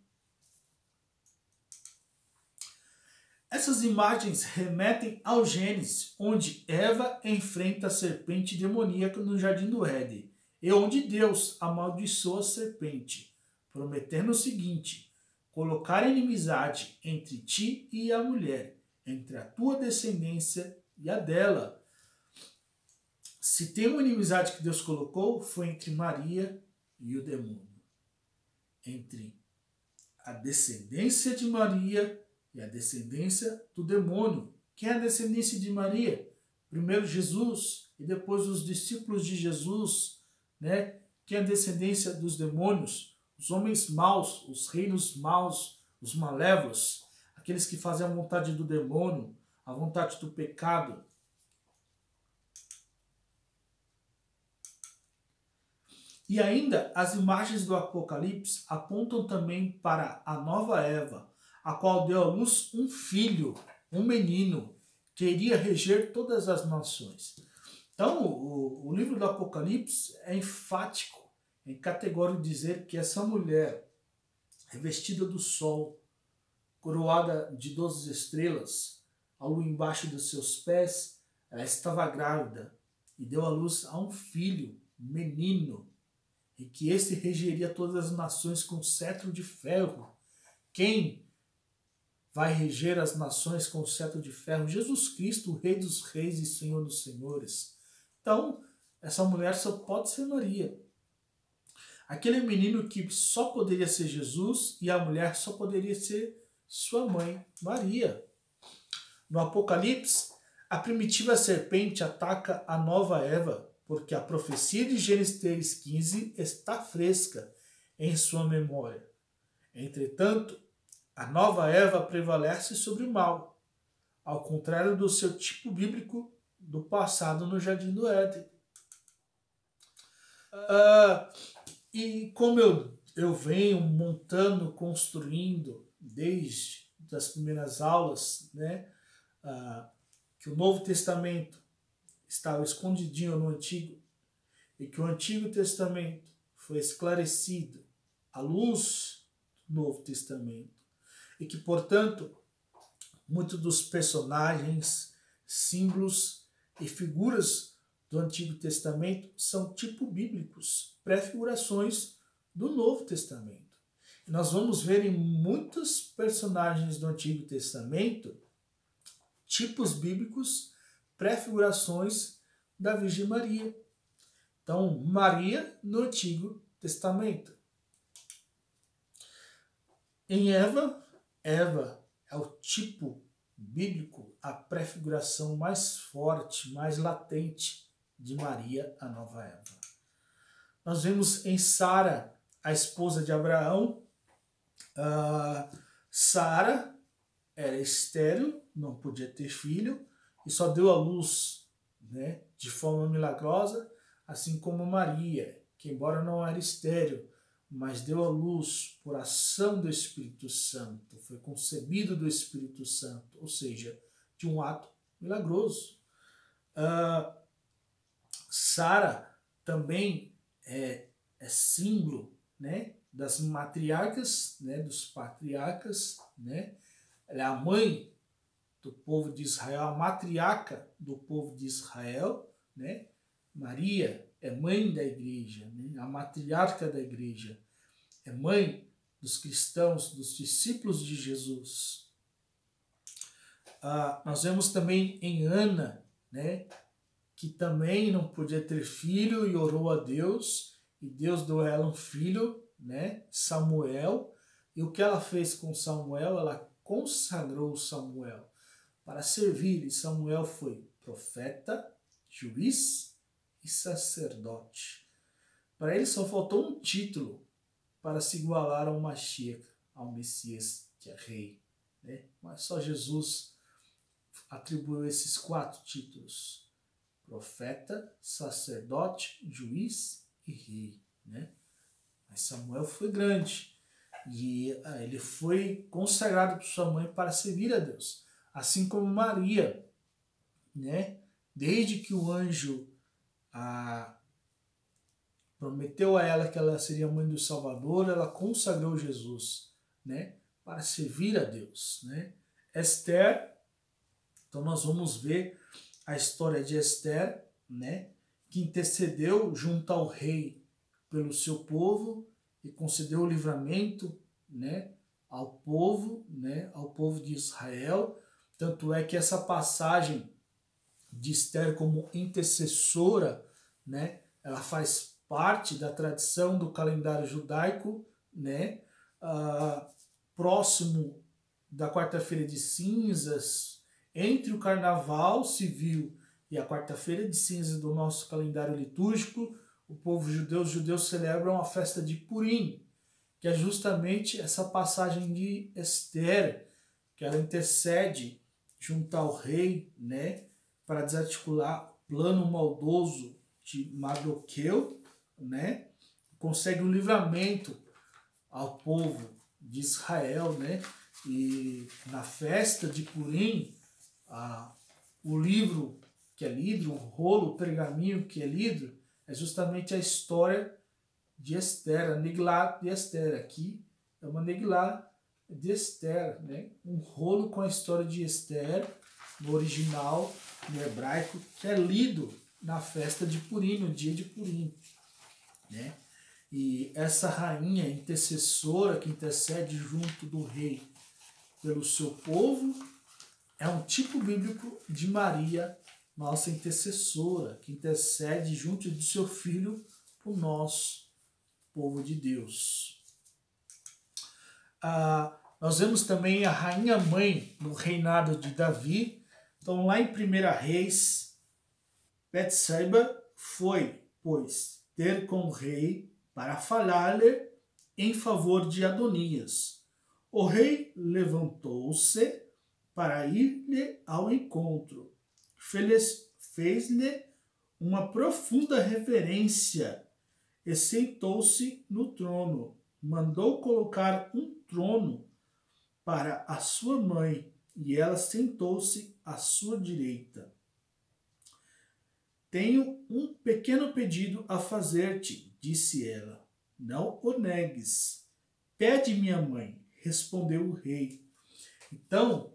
Essas imagens remetem ao Gênesis, onde Eva enfrenta a serpente demoníaca no jardim do Éden, e onde Deus amaldiçoa a serpente, prometendo o seguinte: colocar inimizade entre ti e a mulher, entre a tua descendência e a dela. Se tem uma inimizade que Deus colocou, foi entre Maria e o demônio. Entre a descendência de Maria e a descendência do demônio. Quem é a descendência de Maria? Primeiro Jesus e depois os discípulos de Jesus, né? Quem é a descendência dos demônios? Os homens maus, os reinos maus, os malévolos, aqueles que fazem a vontade do demônio, a vontade do pecado. E ainda as imagens do Apocalipse apontam também para a nova Eva, a qual deu à luz um filho, um menino, que iria reger todas as nações. Então, o livro do Apocalipse é enfático, em categórico dizer que essa mulher, revestida do sol, coroada de 12 estrelas, a lua embaixo dos seus pés, ela estava grávida e deu à luz a um filho, um menino, e que este regeria todas as nações com cetro de ferro. Quem vai reger as nações com cetro de ferro? Jesus Cristo, o Rei dos Reis e Senhor dos Senhores. Então, essa mulher só pode ser Maria. Aquele menino que só poderia ser Jesus e a mulher só poderia ser sua mãe, Maria. No Apocalipse, a primitiva serpente ataca a nova Eva porque a profecia de Gênesis 3,15 está fresca em sua memória. Entretanto, a nova Eva prevalece sobre o mal, ao contrário do seu tipo bíblico do passado no Jardim do Éden. E como eu venho montando, construindo desde as primeiras aulas, né, que o Novo Testamento estava escondidinho no Antigo e que o Antigo Testamento foi esclarecido à luz do Novo Testamento e que, portanto, muitos dos personagens, símbolos e figuras do Antigo Testamento são tipo bíblicos, pré-figurações do Novo Testamento. E nós vamos ver em muitos personagens do Antigo Testamento tipos bíblicos, pré-figurações da Virgem Maria. Então, Maria no Antigo Testamento. Em Eva é o tipo bíblico, a pré-figuração mais forte, mais latente de Maria, a nova Eva. Nós vemos em Sara, a esposa de Abraão. Sara era estéril, não podia ter filho, e só deu à luz, né, de forma milagrosa, assim como Maria, que embora não era estéril, mas deu à luz por ação do Espírito Santo, foi concebido do Espírito Santo, ou seja, de um ato milagroso. Sara também é símbolo, né, das matriarcas, né, dos patriarcas, né? Ela é a mãe do povo de Israel, a matriarca do povo de Israel, né? Maria é mãe da igreja, né? A matriarca da igreja, é mãe dos cristãos, dos discípulos de Jesus. Nós vemos também em Ana, né, que também não podia ter filho e orou a Deus, e Deus deu a ela um filho, né, Samuel, e o que ela fez com Samuel? Ela consagrou Samuel para servir, e Samuel foi profeta, juiz e sacerdote. Para ele só faltou um título para se igualar ao Mashiach, ao Messias, que é rei, né? Mas só Jesus atribuiu esses 4 títulos: profeta, sacerdote, juiz e rei, né? Mas Samuel foi grande e ele foi consagrado por sua mãe para servir a Deus, assim como Maria, né? Desde que o anjo prometeu a ela que ela seria mãe do Salvador, ela consagrou Jesus, né, para servir a Deus, né? Esther, então nós vamos ver a história de Esther, né, que intercedeu junto ao rei pelo seu povo e concedeu o livramento, né, ao povo de Israel. Tanto é que essa passagem de Esther como intercessora, né, ela faz parte da tradição do calendário judaico, né, próximo da quarta-feira de cinzas, entre o carnaval civil e a quarta-feira de cinzas do nosso calendário litúrgico, o povo judeu, os judeus celebram a festa de Purim, que é justamente essa passagem de Esther, que ela intercede junto ao rei, né, para desarticular o plano maldoso de Mardoqueu, né, consegue um livramento ao povo de Israel, né, e na festa de Purim, o livro que é lido, o rolo, o pergaminho que é lido, é justamente a história de Esther, a Negilá de Esther. Aqui é uma Negilá de Esther, né, um rolo com a história de Esther, no original, no hebraico, que é lido na festa de Purim, no dia de Purim, né? E essa rainha intercessora que intercede junto do rei pelo seu povo é um tipo bíblico de Maria, nossa intercessora, que intercede junto do seu filho por nós, povo de Deus. Nós vemos também a rainha mãe no reinado de Davi. Então lá em 1 Reis, Betseba foi, pois, ter com o rei para falar-lhe em favor de Adonias. O rei levantou-se para ir-lhe ao encontro. Fez-lhe uma profunda reverência e sentou-se no trono. Mandou colocar um trono para a sua mãe, e ela sentou-se à sua direita. Tenho um pequeno pedido a fazer-te, disse ela. Não o negues. Pede, minha mãe, respondeu o rei. Então,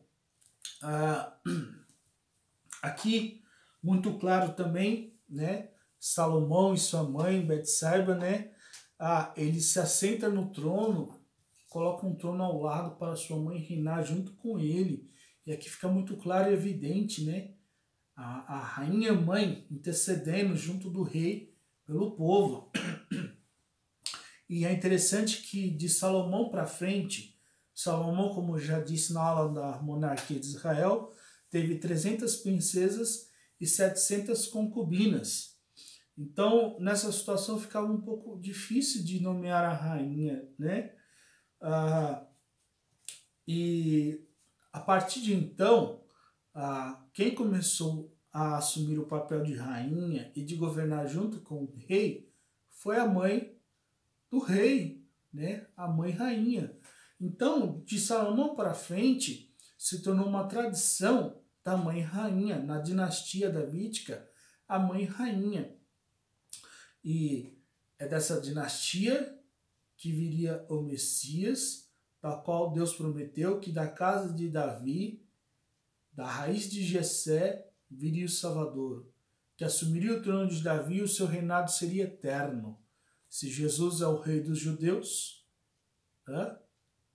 aqui, muito claro também, né? Salomão e sua mãe, Betsaiba, né? Ele se assenta no trono, coloca um trono ao lado para sua mãe reinar junto com ele. E aqui fica muito claro e evidente, né? A rainha mãe intercedendo junto do rei pelo povo. E é interessante que de Salomão para frente, Salomão, como já disse na aula da monarquia de Israel, teve 300 princesas e 700 concubinas. Então, nessa situação ficava um pouco difícil de nomear a rainha, né? E a partir de então, quem começou a assumir o papel de rainha e de governar junto com o rei foi a mãe do rei, né? A mãe rainha. Então, de Salomão para frente, se tornou uma tradição da mãe rainha, na dinastia davídica, a mãe rainha. E é dessa dinastia que viria o Messias, da qual Deus prometeu que da casa de Davi, da raiz de Jessé, viria o Salvador, que assumiria o trono de Davi e o seu reinado seria eterno. Se Jesus é o rei dos judeus,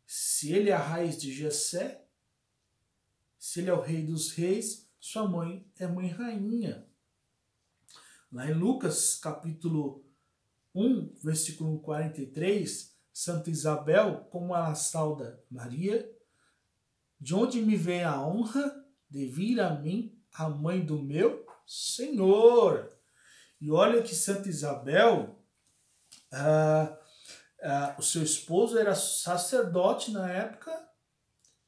se ele é a raiz de Jessé, se ele é o rei dos reis, sua mãe é mãe rainha. Lá em Lucas, capítulo 1, versículo 43, Santa Isabel, como ela sauda Maria, de onde me vem a honra de vir a mim, a mãe do meu Senhor. E olha que Santa Isabel, o seu esposo era sacerdote na época,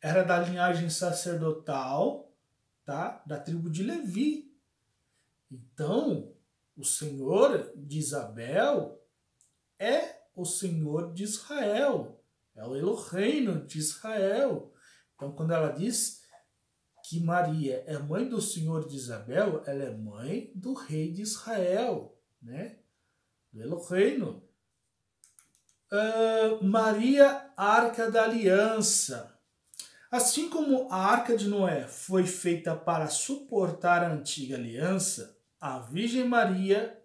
era da linhagem sacerdotal, tá? Da tribo de Levi. Então, o Senhor de Isabel é o Senhor de Israel, é o Eloheinu de Israel. Então, quando ela diz que Maria é mãe do Senhor de Isabel, ela é mãe do rei de Israel, né? Do Eloheinu. Maria, Arca da Aliança. Assim como a Arca de Noé foi feita para suportar a antiga aliança, a Virgem Maria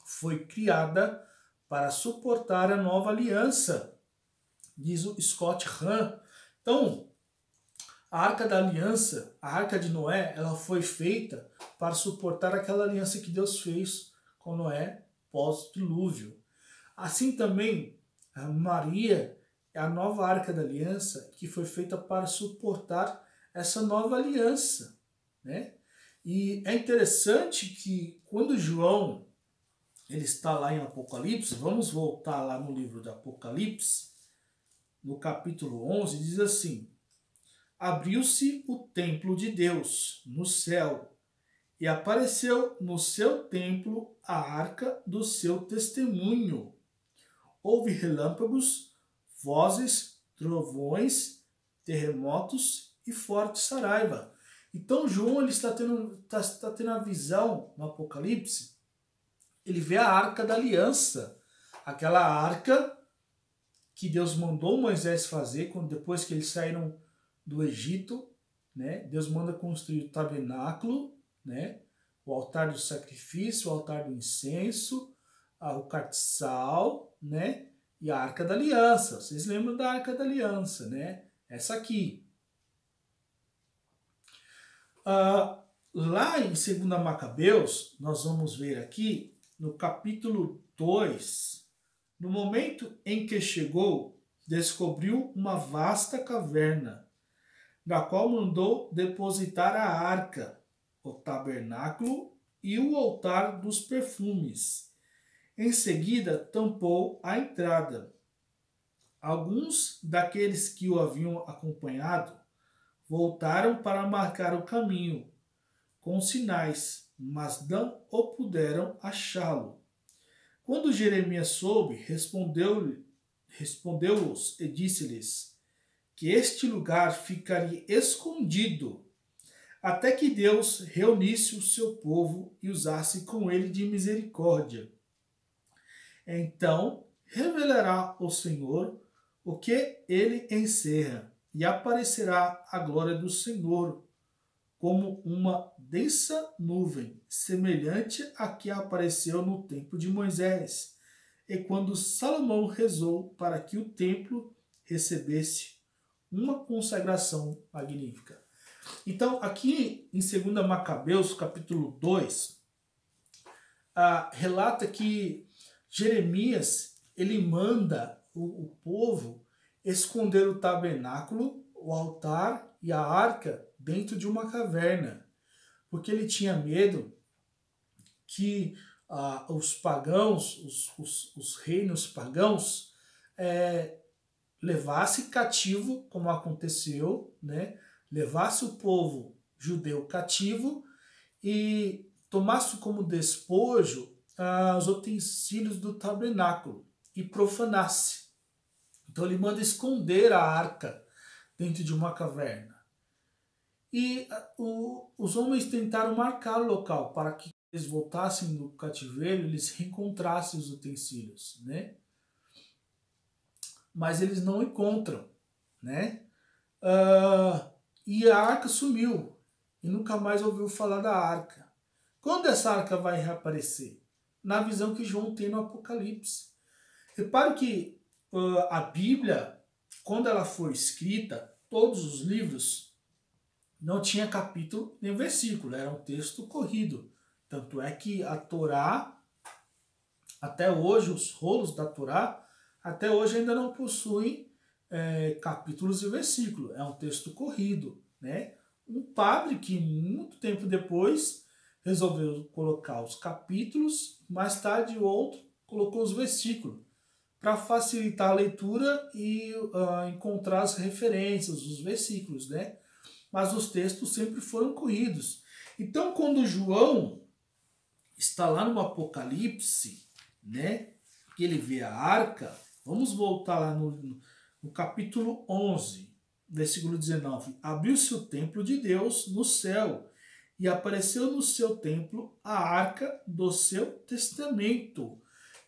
foi criada para suportar a nova aliança, diz o Scott Hahn. Então, a Arca da Aliança, a Arca de Noé, ela foi feita para suportar aquela aliança que Deus fez com Noé pós-dilúvio. Assim também, a Maria é a nova Arca da Aliança que foi feita para suportar essa nova aliança, né? E é interessante que quando João ele está lá em Apocalipse, vamos voltar lá no livro de Apocalipse, no capítulo 11, diz assim: abriu-se o templo de Deus no céu, e apareceu no seu templo a arca do seu testemunho. Houve relâmpagos, vozes, trovões, terremotos e forte saraiva. Então João ele está tendo a visão no Apocalipse, ele vê a Arca da Aliança, aquela arca que Deus mandou Moisés fazer depois que eles saíram do Egito, né? Deus manda construir o tabernáculo, né? O altar do sacrifício, o altar do incenso, o castiçal, né? E a Arca da Aliança. Vocês lembram da Arca da Aliança, né? Essa aqui. Lá em 2 Macabeus, nós vamos ver aqui, no capítulo 2, no momento em que chegou, descobriu uma vasta caverna, da qual mandou depositar a arca, o tabernáculo e o altar dos perfumes. Em seguida, tampou a entrada. Alguns daqueles que o haviam acompanhado voltaram para marcar o caminho com sinais, mas não o puderam achá-lo. Quando Jeremias soube, respondeu-os e disse-lhes que este lugar ficaria escondido até que Deus reunisse o seu povo e usasse com ele de misericórdia. Então revelará o Senhor o que ele encerra, e aparecerá a glória do Senhor como uma densa nuvem, semelhante à que apareceu no tempo de Moisés, e quando Salomão rezou para que o templo recebesse uma consagração magnífica. Então, aqui em 2 Macabeus, capítulo 2, relata que Jeremias ele manda o povo esconder o tabernáculo, o altar e a arca dentro de uma caverna, porque ele tinha medo que os pagãos, os reinos pagãos, levasse cativo, como aconteceu, né? Levasse o povo judeu cativo e tomasse como despojo os utensílios do tabernáculo e profanasse. Então ele manda esconder a arca dentro de uma caverna. E os homens tentaram marcar o local para que eles voltassem do cativeiro, eles reencontrassem os utensílios, né? Mas eles não encontram, né? E a arca sumiu e nunca mais ouviu falar da arca. Quando essa arca vai reaparecer? Na visão que João tem no Apocalipse. Repare que a Bíblia, quando ela foi escrita, todos os livros não tinha capítulo nem versículo, era um texto corrido. Tanto é que a Torá, até hoje, os rolos da Torá, até hoje ainda não possuem capítulos e versículos. É um texto corrido, né? Um padre que muito tempo depois resolveu colocar os capítulos, mais tarde outro colocou os versículos, para facilitar a leitura e encontrar as referências, os versículos, né? Mas os textos sempre foram corridos. Então, quando João está lá no Apocalipse, né, que ele vê a arca, vamos voltar lá no capítulo 11, versículo 19. Abriu-se o templo de Deus no céu, e apareceu no seu templo a arca do seu testamento.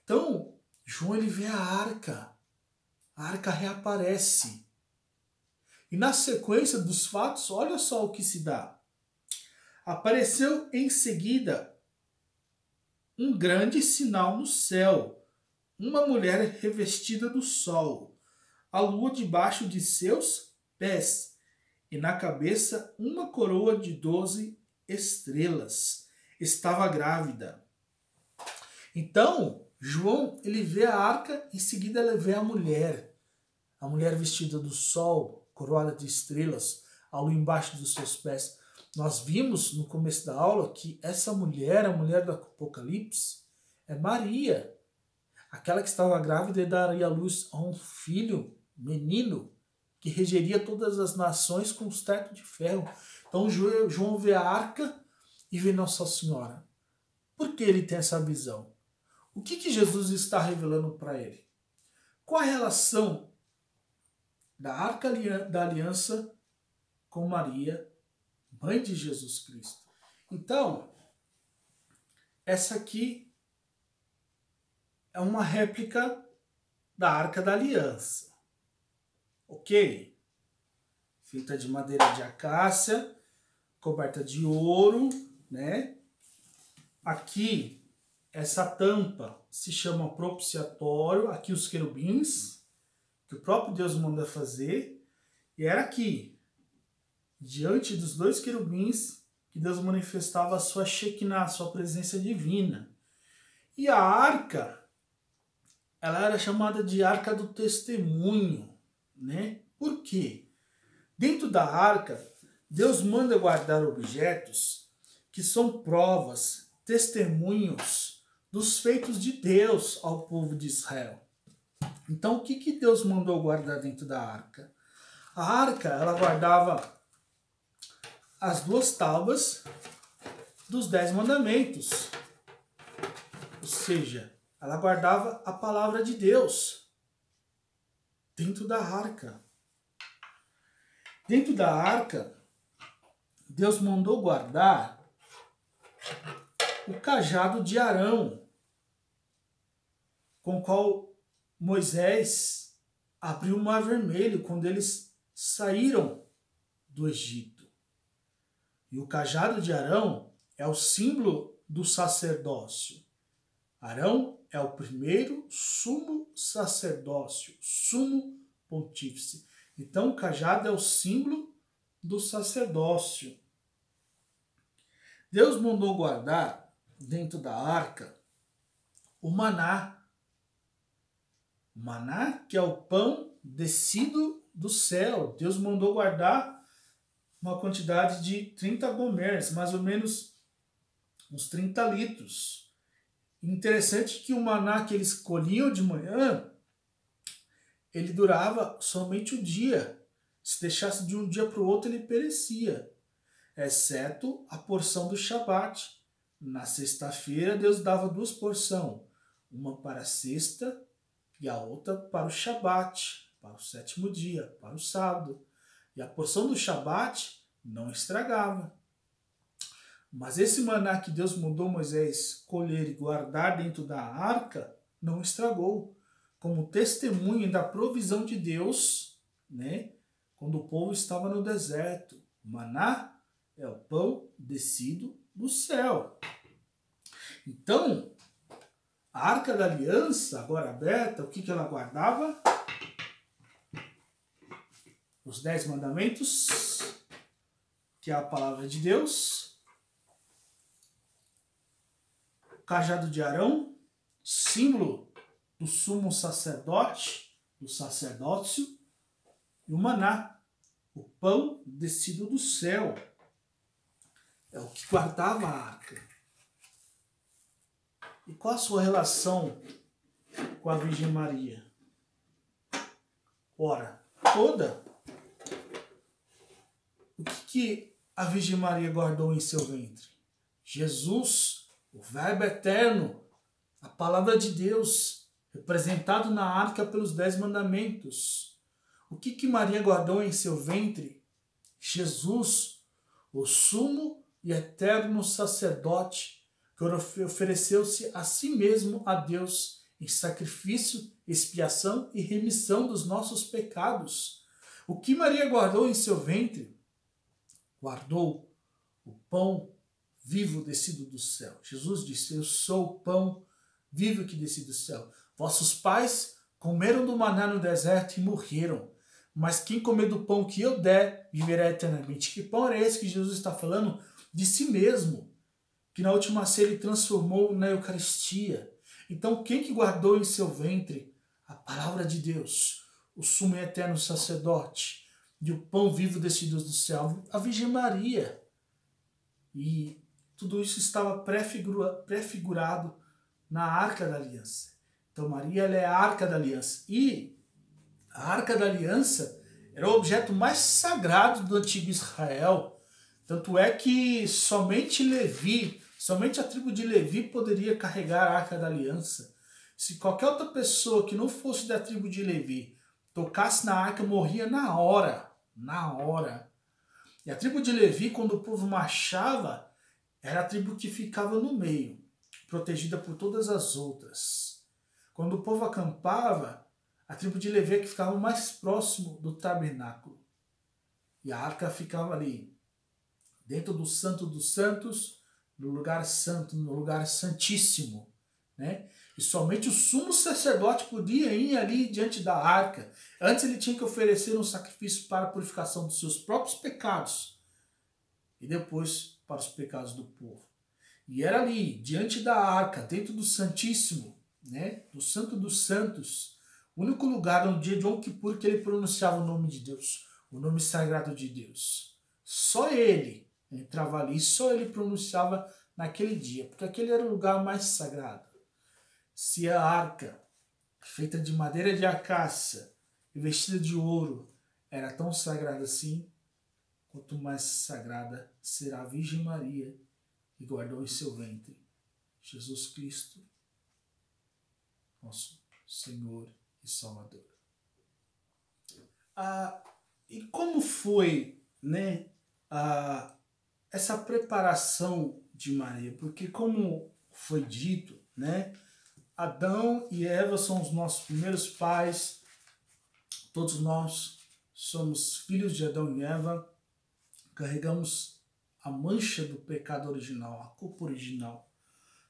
Então, João ele vê a arca reaparece. E na sequência dos fatos, olha só o que se dá. Apareceu em seguida um grande sinal no céu, uma mulher revestida do sol, a lua debaixo de seus pés, e na cabeça uma coroa de 12 estrelas. Estava grávida. Então, João, ele vê a arca, em seguida ele vê a mulher vestida do sol, coroada de estrelas, a lua embaixo dos seus pés. Nós vimos no começo da aula que essa mulher, a mulher do Apocalipse, é Maria, aquela que estava grávida e daria à luz a um filho, menino, que regeria todas as nações com os tetos de ferro. Então João vê a arca e vê Nossa Senhora. Por que ele tem essa visão? O que Jesus está revelando para ele? Qual a relação da Arca da Aliança com Maria, mãe de Jesus Cristo? Então, essa aqui é uma réplica da Arca da Aliança. Ok? Feita de madeira de acácia, coberta de ouro, né? Aqui, essa tampa se chama propiciatório, aqui os querubins, que o próprio Deus manda fazer, e era aqui, diante dos dois querubins, que Deus manifestava a sua Shekinah, a sua presença divina. E a arca, ela era chamada de Arca do Testemunho, né? Por quê? Dentro da arca, Deus manda guardar objetos que são provas testemunhos dos feitos de Deus ao povo de Israel. Então, o que Deus mandou guardar dentro da arca? A arca, ela guardava as 2 tábuas dos 10 mandamentos. Ou seja, ela guardava a palavra de Deus dentro da arca. Dentro da arca, Deus mandou guardar o cajado de Arão, com o qual Moisés abriu o Mar Vermelho quando eles saíram do Egito. E o cajado de Arão é o símbolo do sacerdócio. Arão é o primeiro sumo sacerdócio, sumo pontífice. Então o cajado é o símbolo do sacerdócio. Deus mandou guardar dentro da arca o maná. O maná, que é o pão descido do céu. Deus mandou guardar uma quantidade de 30 gomers, mais ou menos uns 30 litros. Interessante que o maná que eles colhiam de manhã, ele durava somente um dia. Se deixasse de um dia para o outro, ele perecia. Exceto a porção do Shabat. Na sexta-feira, Deus dava 2 porções. Uma para a sexta e a outra para o Shabat, para o 7º dia, para o sábado. E a porção do Shabat não estragava. Mas esse maná que Deus mandou Moisés colher e guardar dentro da arca não estragou, como testemunha da provisão de Deus, né? Quando o povo estava no deserto. O maná é o pão descido do céu. Então, a Arca da Aliança, agora aberta, o que ela guardava? Os 10 mandamentos, que é a palavra de Deus. O cajado de Arão, símbolo do sumo sacerdote, do sacerdócio. E o maná, o pão descido do céu. É o que guardava a arca. E qual a sua relação com a Virgem Maria? Ora, toda. O que a Virgem Maria guardou em seu ventre? Jesus, o Verbo eterno, a palavra de Deus, representado na arca pelos 10 mandamentos. O que Maria guardou em seu ventre? Jesus, o sumo e eterno sacerdote, que ofereceu-se a si mesmo a Deus em sacrifício, expiação e remissão dos nossos pecados. O que Maria guardou em seu ventre? Guardou o pão vivo descido do céu. Jesus disse: eu sou o pão vivo que desci do céu. Vossos pais comeram do maná no deserto e morreram. Mas quem comer do pão que eu der, viverá eternamente. Que pão era esse que Jesus está falando? De si mesmo, que na última ceia ele transformou na Eucaristia. Então, quem que guardou em seu ventre a palavra de Deus, o sumo e eterno sacerdote, e o pão vivo descido do céu? A Virgem Maria. E tudo isso estava prefigurado na Arca da Aliança. Então, Maria, ela é a Arca da Aliança. E a Arca da Aliança era o objeto mais sagrado do antigo Israel. Tanto é que somente a tribo de Levi poderia carregar a Arca da Aliança. Se qualquer outra pessoa que não fosse da tribo de Levi tocasse na arca, morria na hora. Na hora. E a tribo de Levi, quando o povo marchava, era a tribo que ficava no meio, protegida por todas as outras. Quando o povo acampava, a tribo de Levi é que ficava mais próximo do tabernáculo. E a arca ficava ali, dentro do Santo dos Santos, no lugar santo, no lugar santíssimo, né? E somente o sumo sacerdote podia ir ali diante da arca. Antes ele tinha que oferecer um sacrifício para a purificação dos seus próprios pecados e depois para os pecados do povo. E era ali, diante da arca, dentro do Santíssimo, né? Do Santo dos Santos, o único lugar no dia de Yom Kippur que ele pronunciava o nome de Deus, o nome sagrado de Deus. Só ele entrava ali, só ele pronunciava naquele dia, porque aquele era o lugar mais sagrado. Se a arca, feita de madeira de acácia e vestida de ouro, era tão sagrada assim, quanto mais sagrada será a Virgem Maria, que guardou em seu ventre Jesus Cristo, nosso Senhor e Salvador. E como foi, né, essa preparação de Maria? Porque como foi dito, né, Adão e Eva são os nossos primeiros pais, todos nós somos filhos de Adão e Eva, carregamos a mancha do pecado original, a culpa original.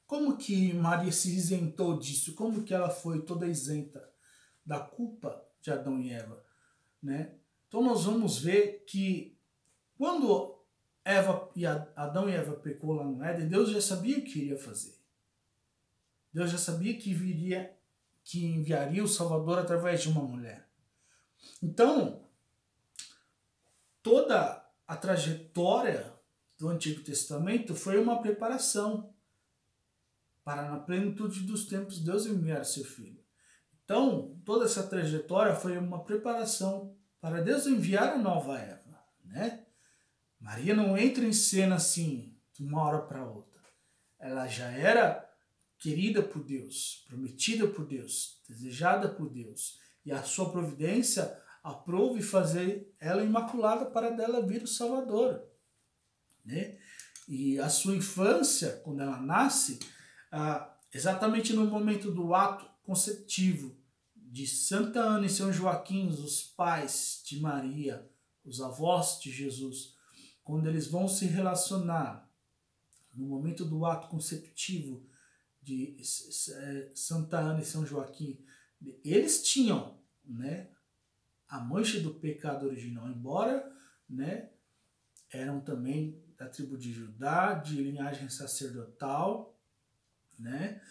Como que Maria se isentou disso? Como que ela foi toda isenta da culpa de Adão e Eva, né? Então nós vamos ver que quando Adão e Eva pecou lá no Éden, Deus já sabia o que iria fazer. Deus já sabia que enviaria o Salvador através de uma mulher. Então, toda a trajetória do Antigo Testamento foi uma preparação para, na plenitude dos tempos, Deus enviar seu Filho. Então, toda essa trajetória foi uma preparação para Deus enviar a nova Eva, né? Maria não entra em cena assim, de uma hora para outra. Ela já era querida por Deus, prometida por Deus, desejada por Deus. E a sua providência aprove fazer ela imaculada para dela vir o Salvador, né? E a sua infância, quando ela nasce, exatamente no momento do ato conceptivo de Santa Ana e São Joaquim, os pais de Maria, os avós de Jesus, quando eles vão se relacionar no momento do ato conceptivo de Santa Ana e São Joaquim, eles tinham, né, a mancha do pecado original, embora, né, eram também da tribo de Judá, de linhagem sacerdotal, né,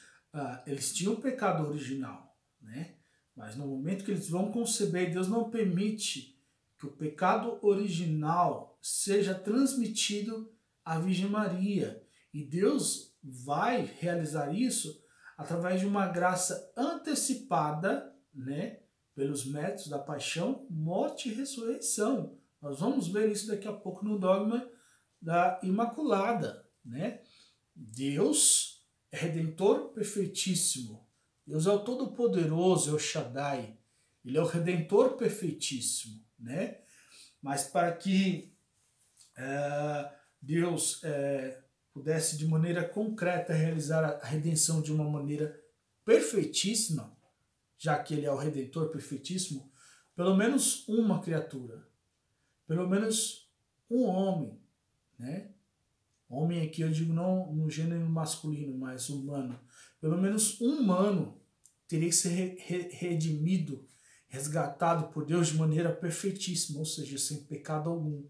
eles tinham o pecado original, né, mas no momento que eles vão conceber, Deus não permite que o pecado original seja transmitido à Virgem Maria, e Deus vai realizar isso através de uma graça antecipada, né, pelos métodos da paixão, morte e ressurreição. Nós vamos ver isso daqui a pouco no dogma da Imaculada, né? Deus é Redentor perfeitíssimo. Deus é o Todo-Poderoso, é o Shaddai. Ele é o Redentor perfeitíssimo, né? Mas para que Deus pudesse de maneira concreta realizar a redenção de uma maneira perfeitíssima, já que ele é o Redentor perfeitíssimo, pelo menos uma criatura, pelo menos um homem, né? Homem aqui eu digo não no gênero masculino, mas humano. Pelo menos um humano teria que ser redimido, resgatado por Deus de maneira perfeitíssima, ou seja, sem pecado algum.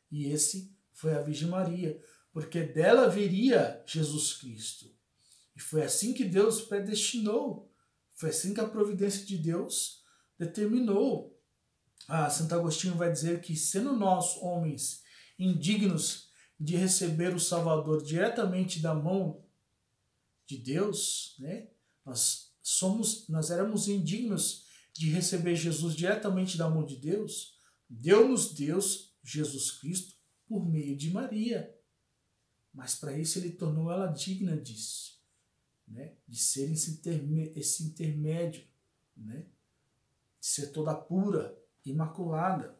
E esse foi a Virgem Maria, porque dela viria Jesus Cristo. E foi assim que Deus predestinou, foi assim que a providência de Deus determinou. Santo Agostinho vai dizer que, sendo nós, homens, indignos de receber o Salvador diretamente da mão de Deus, né? Nós éramos indignos de receber Jesus diretamente da mão de Deus. Deu-nos Deus, Jesus Cristo, por meio de Maria. Mas para isso ele tornou ela digna disso, né? De ser esse intermédio, né? De ser toda pura, imaculada,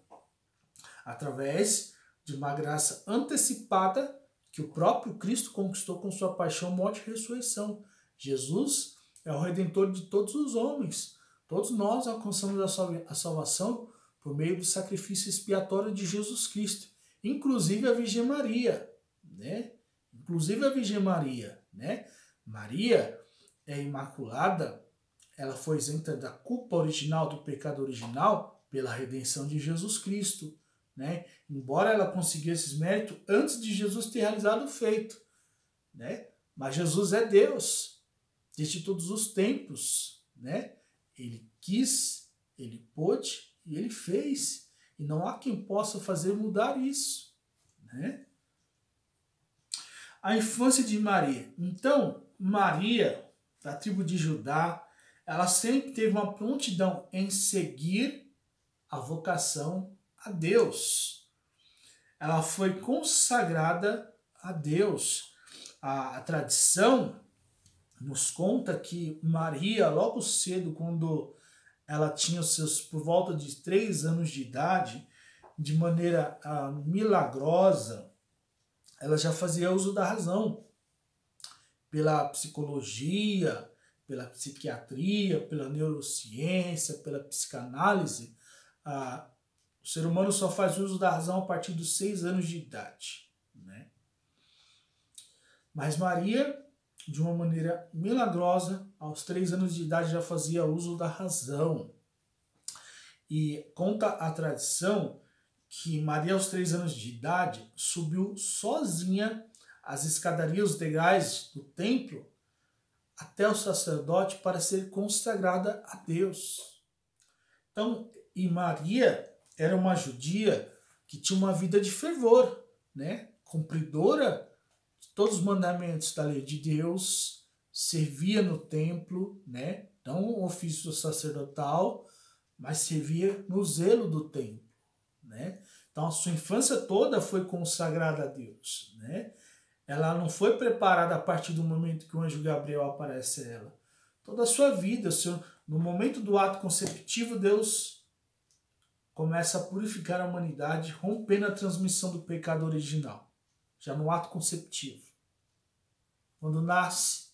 através de uma graça antecipada que o próprio Cristo conquistou com sua paixão, morte e ressurreição. Jesus é o Redentor de todos os homens. Todos nós alcançamos a salvação por meio do sacrifício expiatório de Jesus Cristo, inclusive a Virgem Maria, né? Inclusive a Virgem Maria, né? Maria é imaculada, ela foi isenta da culpa original, do pecado original, pela redenção de Jesus Cristo, né? Embora ela conseguisse esses méritos antes de Jesus ter realizado o feito, né? Mas Jesus é Deus desde todos os tempos, né? Ele quis, ele pôde e ele fez. E não há quem possa fazer mudar isso, né? A infância de Maria. Então, Maria, da tribo de Judá, ela sempre teve uma prontidão em seguir a vocação a Deus. Ela foi consagrada a Deus. A tradição nos conta que Maria, logo cedo, quando ela tinha os seus por volta de 3 anos de idade, de maneira milagrosa, ela já fazia uso da razão. Pela psicologia, pela psiquiatria, pela neurociência, pela psicanálise, o ser humano só faz uso da razão a partir dos 6 anos de idade, né? Mas Maria, de uma maneira milagrosa, aos 3 anos de idade já fazia uso da razão. E conta a tradição que Maria, aos 3 anos de idade, subiu sozinha as escadarias, os degraus do templo, até o sacerdote para ser consagrada a Deus. Então, e Maria era uma judia que tinha uma vida de fervor, né? Cumpridora de todos os mandamentos da lei de Deus, servia no templo, né? Não o ofício sacerdotal, mas servia no zelo do templo, né? Então a sua infância toda foi consagrada a Deus, né? Ela não foi preparada a partir do momento que o anjo Gabriel aparece a ela. Toda a sua vida, no momento do ato conceptivo, Deus começa a purificar a humanidade, rompendo a transmissão do pecado original, já no ato conceptivo. Quando nasce,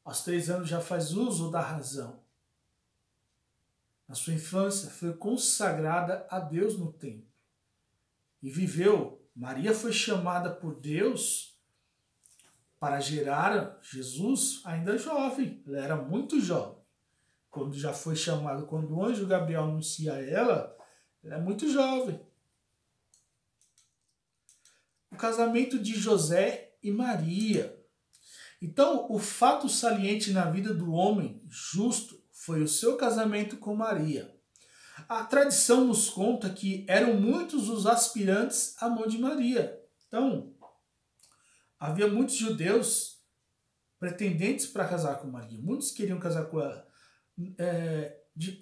aos 3 anos já faz uso da razão. Na sua infância foi consagrada a Deus no templo. E viveu. Maria foi chamada por Deus para gerar Jesus ainda jovem. Ela era muito jovem. Quando já foi chamada, quando o anjo Gabriel anuncia a ela, ela é muito jovem. O casamento de José e Maria. Então, o fato saliente na vida do homem justo foi o seu casamento com Maria. A tradição nos conta que eram muitos os aspirantes à mão de Maria. Então, havia muitos judeus pretendentes para casar com Maria. Muitos queriam casar com ela.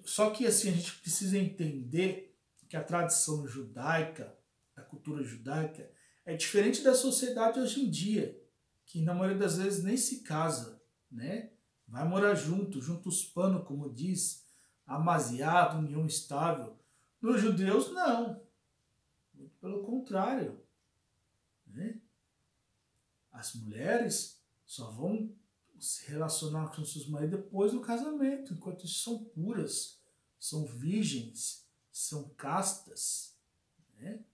Só que assim, a gente precisa entender que a tradição judaica, a cultura judaica, é diferente da sociedade hoje em dia, que na maioria das vezes nem se casa, né? Vai morar junto os panos, como diz, amaziado, união estável. Nos judeus, não. Muito pelo contrário, né? As mulheres só vão se relacionar com seus maridos depois do casamento, enquanto isso são puras, são virgens, são castas, né?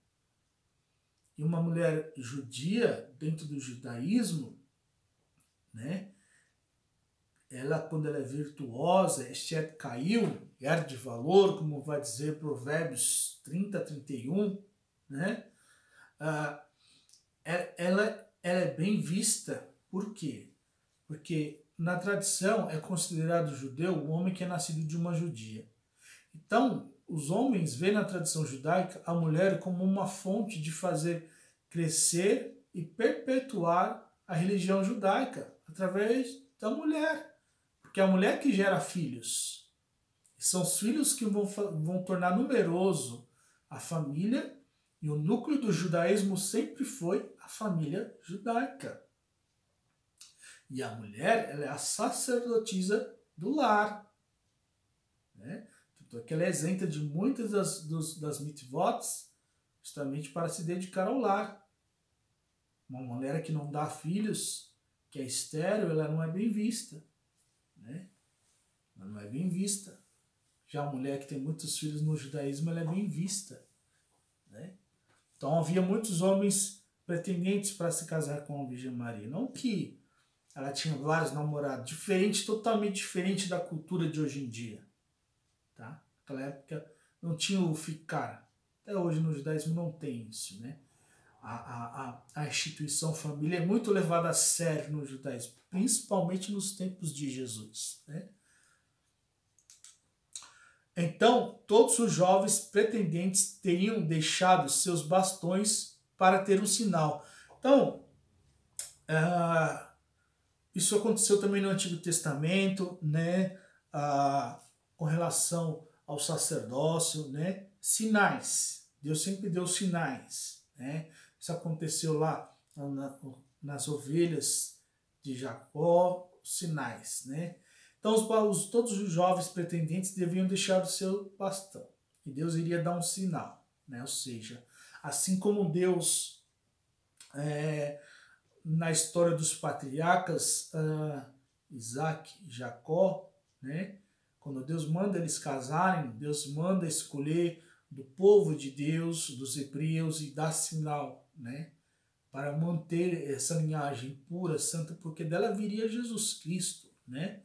E uma mulher judia, dentro do judaísmo, né? Ela, quando ela é virtuosa, Eshet caiu, era de valor, como vai dizer Provérbios 30, 31, né? Ela é bem vista. Por quê? Porque na tradição é considerado judeu o homem que é nascido de uma judia. Então, os homens veem na tradição judaica a mulher como uma fonte de fazer crescer e perpetuar a religião judaica através da mulher. Porque é a mulher que gera filhos. E são os filhos que vão tornar numeroso a família, e o núcleo do judaísmo sempre foi a família judaica. E a mulher, ela é a sacerdotisa do lar, né? Tanto é que ela é isenta de muitas das mitzvots, justamente para se dedicar ao lar. Uma mulher que não dá filhos, que é estéril, ela não é bem vista, né? Ela não é bem vista. Já a mulher que tem muitos filhos no judaísmo, ela é bem vista, né? Então havia muitos homens pretendentes para se casar com a Virgem Maria. Não que ela tinha vários namorados, totalmente diferente da cultura de hoje em dia, tá? Naquela época não tinha o ficar. Até hoje no judaísmo não tem isso, né? A instituição família é muito levada a sério no judaísmo, principalmente nos tempos de Jesus, né? Então, todos os jovens pretendentes teriam deixado seus bastões para ter um sinal. Então, Isso aconteceu também no Antigo Testamento, né? Com relação ao sacerdócio, né? Sinais. Deus sempre deu sinais, né? Isso aconteceu lá nas ovelhas de Jacó, sinais, né? Então todos os jovens pretendentes deviam deixar o seu bastão e Deus iria dar um sinal, né? Ou seja, assim como Deus na história dos patriarcas, Isaac e Jacó, né? Quando Deus manda eles casarem, Deus manda escolher do povo de Deus, dos hebreus, e dá sinal, né? Para manter essa linhagem pura, santa, porque dela viria Jesus Cristo, né?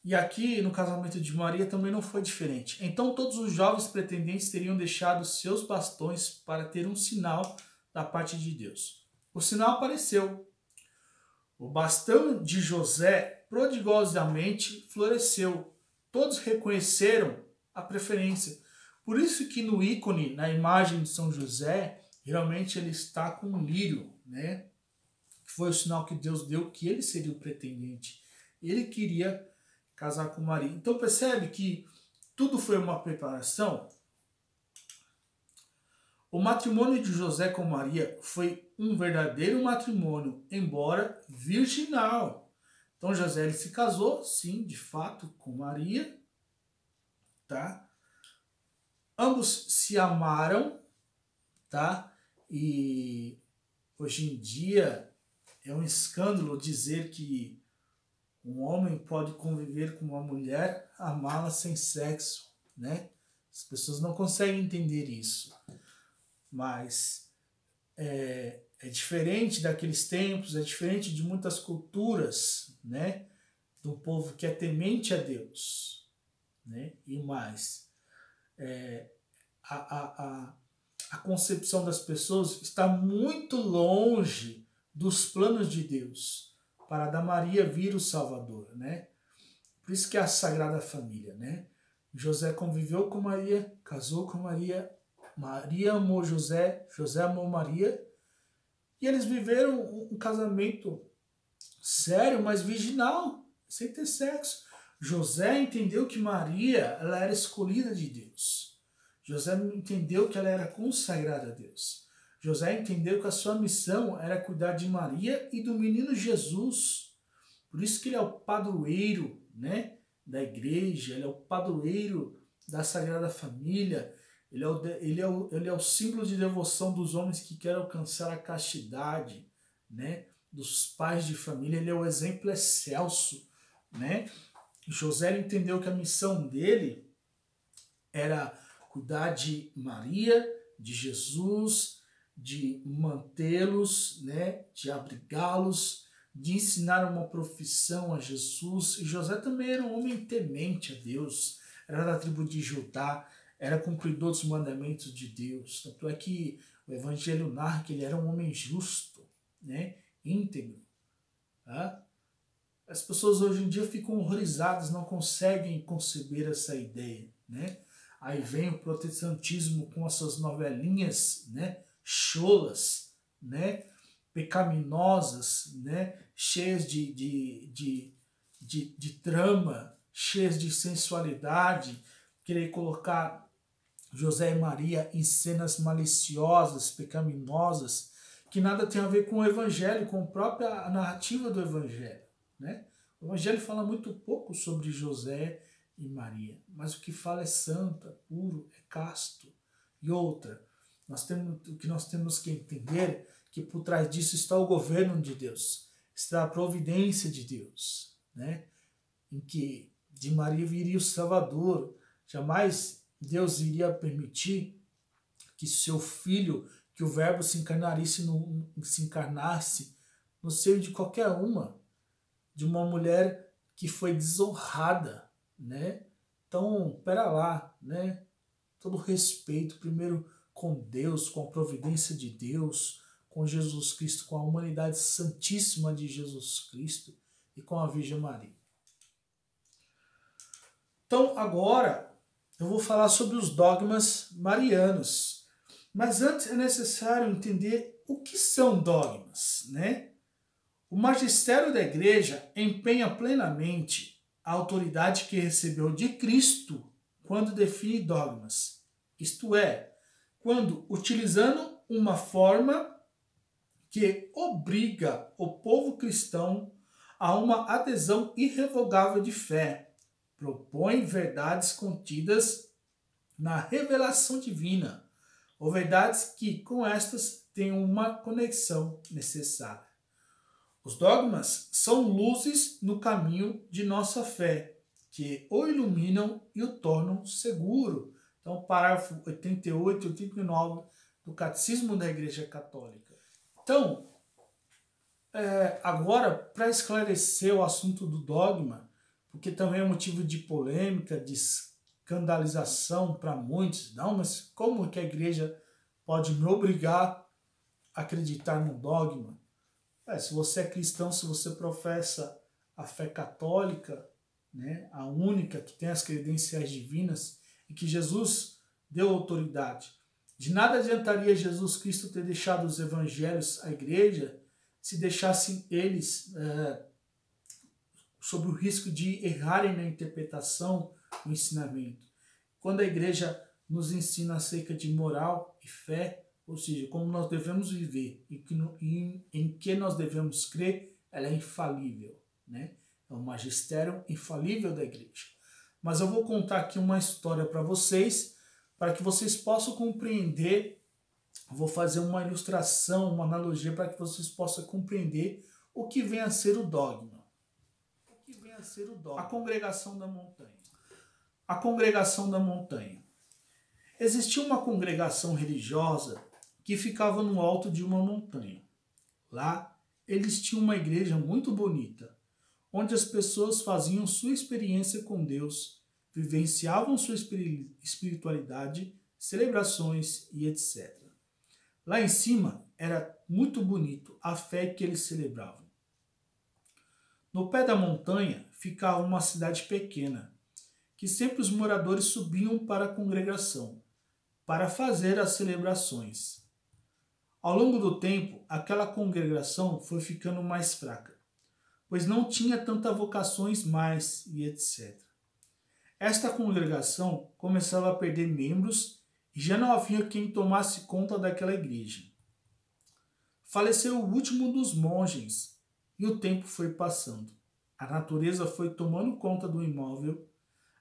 E aqui no casamento de Maria também não foi diferente. Então todos os jovens pretendentes teriam deixado seus bastões para ter um sinal da parte de Deus. O sinal apareceu. O bastão de José prodigosamente floresceu. Todos reconheceram a preferência. Por isso que no ícone, na imagem de São José, geralmente ele está com um lírio, né? Que foi o sinal que Deus deu que ele seria o pretendente. Ele queria casar com Maria. Então percebe que tudo foi uma preparação. O matrimônio de José com Maria foi um verdadeiro matrimônio, embora virginal. Então José ele se casou, sim, de fato, com Maria, tá? Ambos se amaram, tá? E hoje em dia é um escândalo dizer que um homem pode conviver com uma mulher, amá-la sem sexo, né? As pessoas não conseguem entender isso. Mas é diferente daqueles tempos, é diferente de muitas culturas, né? Do povo que é temente a Deus, né? E mais, a concepção das pessoas está muito longe dos planos de Deus para da Maria vir o Salvador, né? Por isso que é a Sagrada Família, né? José conviveu com Maria, casou com Maria, Maria amou José, José amou Maria, e eles viveram um casamento sério, mas virginal, sem ter sexo. José entendeu que Maria ela era escolhida de Deus. José entendeu que ela era consagrada a Deus. José entendeu que a sua missão era cuidar de Maria e do menino Jesus. Por isso que ele é o padroeiro, né, da igreja, ele é o padroeiro da Sagrada Família. Ele é o símbolo de devoção dos homens que querem alcançar a castidade, né? Dos pais de família. Ele é o exemplo excelso, né? José entendeu que a missão dele era cuidar de Maria, de Jesus, de mantê-los, né? De abrigá-los, de ensinar uma profissão a Jesus. E José também era um homem temente a Deus, era da tribo de Judá, era cumpridor dos mandamentos de Deus. Tanto é que o Evangelho narra que ele era um homem justo, né? Íntegro. Tá? As pessoas hoje em dia ficam horrorizadas, não conseguem conceber essa ideia, né? Aí vem o protestantismo com as suas novelinhas, né? Cholas, né? Pecaminosas, né? Cheias de trama, cheias de sensualidade, querer colocar José e Maria em cenas maliciosas, pecaminosas, que nada tem a ver com o Evangelho, com a própria narrativa do Evangelho, né? O Evangelho fala muito pouco sobre José e Maria, mas o que fala é santo, é puro, é casto. E outra, o que nós temos que entender que por trás disso está o governo de Deus, está a providência de Deus, né? Em que de Maria viria o Salvador. Jamais Deus iria permitir que seu filho, que o verbo se encarnasse no seio de qualquer uma, de uma mulher que foi desonrada, né? Então, pera lá, né? Todo respeito, primeiro com Deus, com a providência de Deus, com Jesus Cristo, com a humanidade santíssima de Jesus Cristo e com a Virgem Maria. Então, agora eu vou falar sobre os dogmas marianos. Mas antes é necessário entender o que são dogmas, né? O magistério da igreja empenha plenamente a autoridade que recebeu de Cristo quando define dogmas, isto é, quando utilizando uma forma que obriga o povo cristão a uma adesão irrevogável de fé, propõe verdades contidas na revelação divina, ou verdades que com estas têm uma conexão necessária. Os dogmas são luzes no caminho de nossa fé, que o iluminam e o tornam seguro. Então, parágrafo 88 e 89 do Catecismo da Igreja Católica. Então, agora, para esclarecer o assunto do dogma, porque também é motivo de polêmica, de escandalização para muitos, não, mas como que a igreja pode me obrigar a acreditar no dogma? Se você é cristão, se você professa a fé católica, né, a única que tem as credenciais divinas e que Jesus deu autoridade, de nada adiantaria Jesus Cristo ter deixado os evangelhos à igreja se deixassem eles sob o risco de errarem na interpretação do ensinamento. Quando a igreja nos ensina acerca de moral e fé, ou seja, como nós devemos viver e em que nós devemos crer, ela é infalível, né? É um magistério infalível da igreja. Mas eu vou contar aqui uma história para vocês, para que vocês possam compreender. Eu vou fazer uma ilustração, uma analogia para que vocês possam compreender o que vem a ser o dogma. A congregação da montanha. A congregação da montanha. Existia uma congregação religiosa que ficava no alto de uma montanha. Lá, eles tinham uma igreja muito bonita, onde as pessoas faziam sua experiência com Deus, vivenciavam sua espiritualidade, celebrações e etc. Lá em cima era muito bonito a fé que eles celebravam. No pé da montanha ficava uma cidade pequena, que sempre os moradores subiam para a congregação, para fazer as celebrações. Ao longo do tempo, aquela congregação foi ficando mais fraca, pois não tinha tantas vocações mais e etc. Esta congregação começava a perder membros e já não havia quem tomasse conta daquela igreja. Faleceu o último dos monges e o tempo foi passando. A natureza foi tomando conta do imóvel,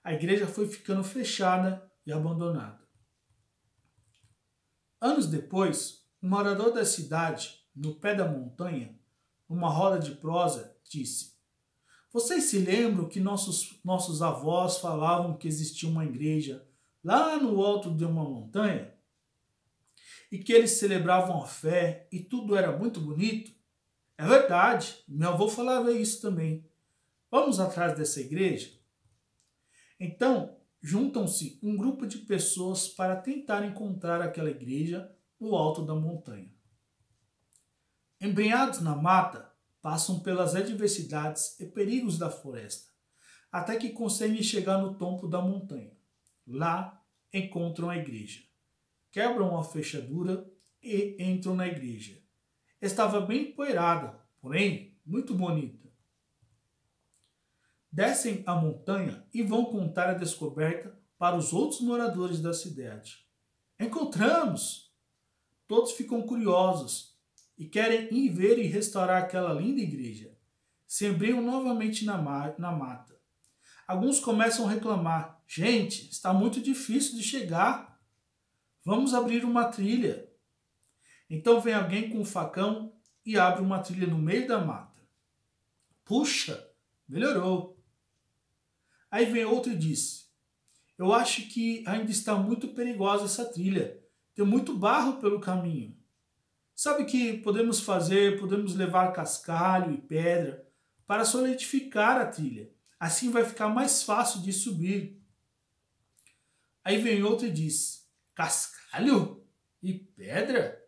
a igreja foi ficando fechada e abandonada. Anos depois, um morador da cidade, no pé da montanha, numa roda de prosa, disse: "Vocês se lembram que nossos avós falavam que existia uma igreja lá no alto de uma montanha? E que eles celebravam a fé e tudo era muito bonito? É verdade, meu avô falava isso também. Vamos atrás dessa igreja?" Então, juntam-se um grupo de pessoas para tentar encontrar aquela igreja no alto da montanha. Embrenhados na mata, passam pelas adversidades e perigos da floresta, até que conseguem chegar no topo da montanha. Lá, encontram a igreja. Quebram a fechadura e entram na igreja. Estava bem empoeirada, porém muito bonita. Descem a montanha e vão contar a descoberta para os outros moradores da cidade. "Encontramos!" Todos ficam curiosos e querem ir ver e restaurar aquela linda igreja. Se embrenham novamente na mata. Alguns começam a reclamar: "Gente, está muito difícil de chegar. Vamos abrir uma trilha." Então vem alguém com um facão e abre uma trilha no meio da mata. "Puxa, melhorou." Aí vem outro e diz: "Eu acho que ainda está muito perigosa essa trilha. Tem muito barro pelo caminho. Sabe o que podemos fazer? Podemos levar cascalho e pedra para solidificar a trilha. Assim vai ficar mais fácil de subir." Aí vem outro e diz: "Cascalho e pedra?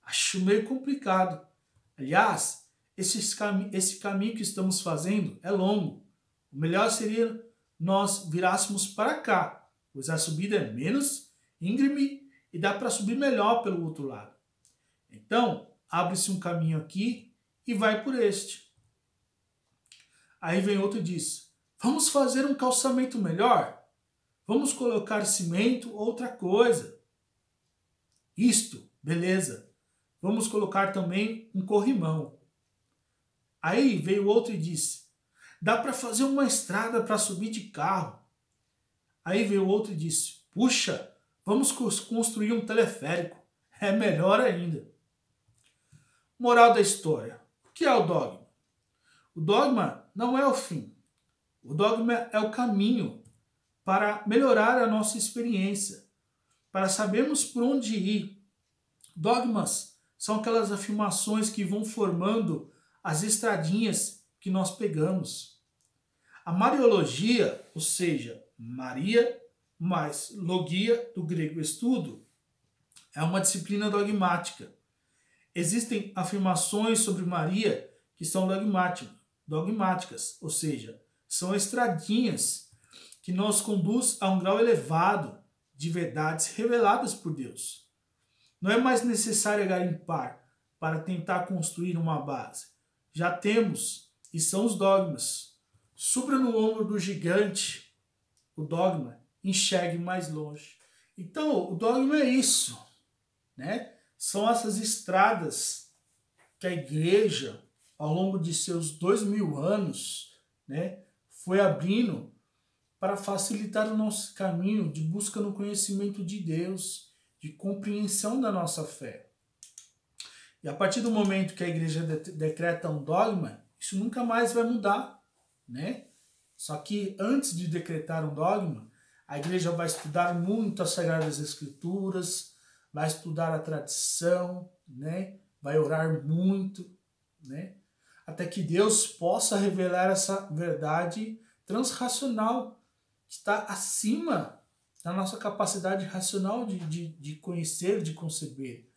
Acho meio complicado. Aliás, esse caminho que estamos fazendo é longo. O melhor seria nós virássemos para cá, pois a subida é menos íngreme e dá para subir melhor pelo outro lado. Então, abre-se um caminho aqui e vai por este. Aí vem outro e diz: vamos fazer um calçamento melhor? Vamos colocar cimento, outra coisa. Isto, beleza. Vamos colocar também um corrimão. Aí veio outro e disse: dá para fazer uma estrada para subir de carro. Aí veio outro e disse: puxa, vamos construir um teleférico. É melhor ainda. Moral da história. O que é o dogma? O dogma não é o fim. O dogma é o caminho para melhorar a nossa experiência, para sabermos por onde ir. Dogmas são aquelas afirmações que vão formando as estradinhas que nós pegamos. A Mariologia, ou seja, Maria mais logia, do grego estudo, é uma disciplina dogmática. Existem afirmações sobre Maria que são dogmáticas, ou seja, são estradinhas que nos conduz a um grau elevado de verdades reveladas por Deus. Não é mais necessário garimpar para tentar construir uma base. Já temos, e são os dogmas. Subra no ombro do gigante, o dogma, enxergue mais longe. Então, o dogma é isso, né? São essas estradas que a igreja, ao longo de seus 2000 anos, né, foi abrindo para facilitar o nosso caminho de busca no conhecimento de Deus, de compreensão da nossa fé. E a partir do momento que a igreja decreta um dogma, isso nunca mais vai mudar, né? Só que antes de decretar um dogma, a igreja vai estudar muito as Sagradas Escrituras, vai estudar a tradição, né? Vai orar muito, né? Até que Deus possa revelar essa verdade transracional, que está acima da nossa capacidade racional de conhecer, de conceber.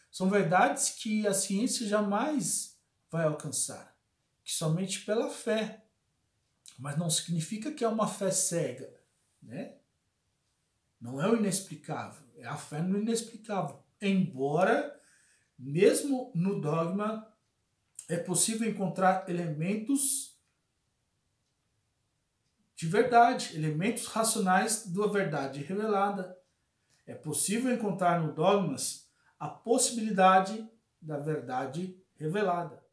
São verdades que a ciência jamais vai alcançar, que somente pela fé. Mas não significa que é uma fé cega, né? Não é o inexplicável, é a fé no inexplicável. Embora, mesmo no dogma, é possível encontrar elementos de verdade, elementos racionais da verdade revelada. É possível encontrar no dogmas a possibilidade da verdade revelada.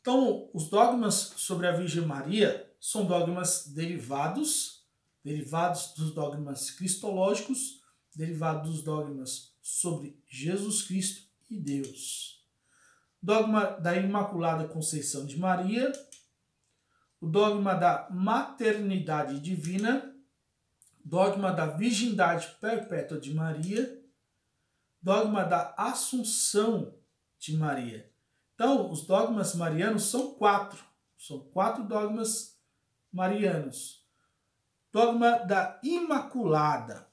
Então, os dogmas sobre a Virgem Maria são dogmas derivados dos dogmas cristológicos, derivados dos dogmas sobre Jesus Cristo e Deus. Dogma da Imaculada Conceição de Maria, o dogma da maternidade divina, dogma da virgindade perpétua de Maria, dogma da Assunção de Maria. Então, os dogmas marianos são quatro. São 4 dogmas marianos. Dogma da Imaculada.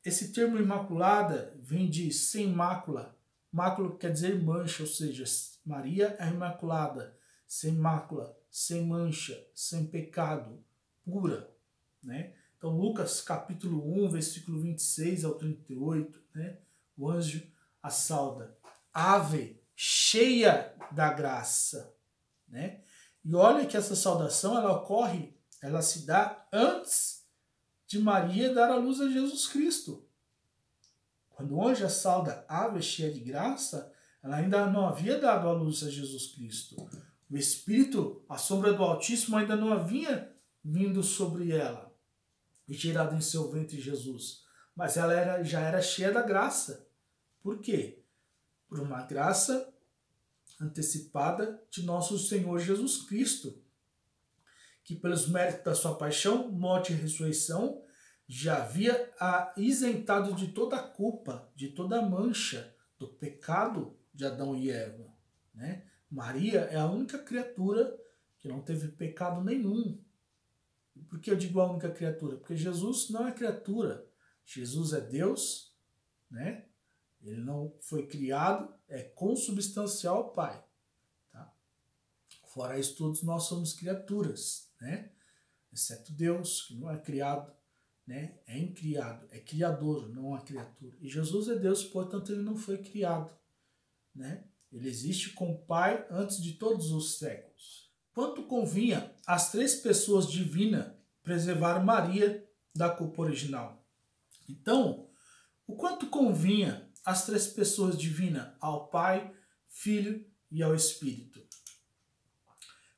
Esse termo Imaculada vem de sem mácula. Mácula quer dizer mancha, ou seja, Maria é Imaculada, sem mácula, sem mancha, sem pecado, pura, né? Então, Lucas capítulo 1, versículo 26 ao 38, né? O anjo a sauda: Ave, cheia da graça, né? E olha que essa saudação, ela se dá antes de Maria dar à luz a Jesus Cristo. Quando o anjo a sauda, Ave, cheia de graça, ela ainda não havia dado à luz a Jesus Cristo. O Espírito, a sombra do Altíssimo, ainda não havia vindo sobre ela e gerado em seu ventre Jesus. Mas ela já era cheia da graça. Por quê? Por uma graça antecipada de nosso Senhor Jesus Cristo, que pelos méritos da sua paixão, morte e ressurreição, já havia a isentado de toda a culpa, de toda a mancha do pecado de Adão e Eva, né? Maria é a única criatura que não teve pecado nenhum. Por que eu digo a única criatura? Porque Jesus não é criatura. Jesus é Deus, né? Ele não foi criado, é consubstancial ao Pai. Tá? Fora isso, todos nós somos criaturas, né? Exceto Deus, que não é criado, né? É incriado, é criador, não é criatura. E Jesus é Deus, portanto ele não foi criado, né? Ele existe com o Pai antes de todos os séculos. Quanto convinha às três pessoas divinas preservar Maria da culpa original? Então, o quanto convinha às três pessoas divinas, ao Pai, Filho e ao Espírito?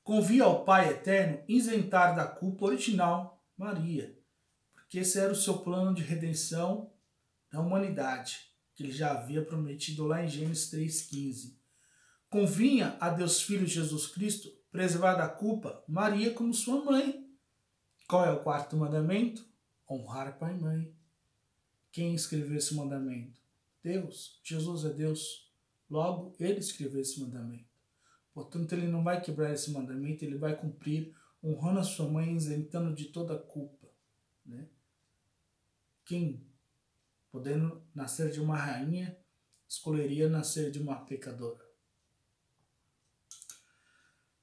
Convinha ao Pai eterno isentar da culpa original Maria, porque esse era o seu plano de redenção da humanidade, que ele já havia prometido lá em Gênesis 3,15. Convinha a Deus Filho Jesus Cristo preservar da culpa Maria como sua mãe. Qual é o quarto mandamento? Honrar pai e mãe. Quem escreveu esse mandamento? Deus. Jesus é Deus. Logo, ele escreveu esse mandamento. Portanto, ele não vai quebrar esse mandamento, ele vai cumprir, honrando a sua mãe, isentando de toda a culpa. Né? Quem, podendo nascer de uma rainha, escolheria nascer de uma pecadora?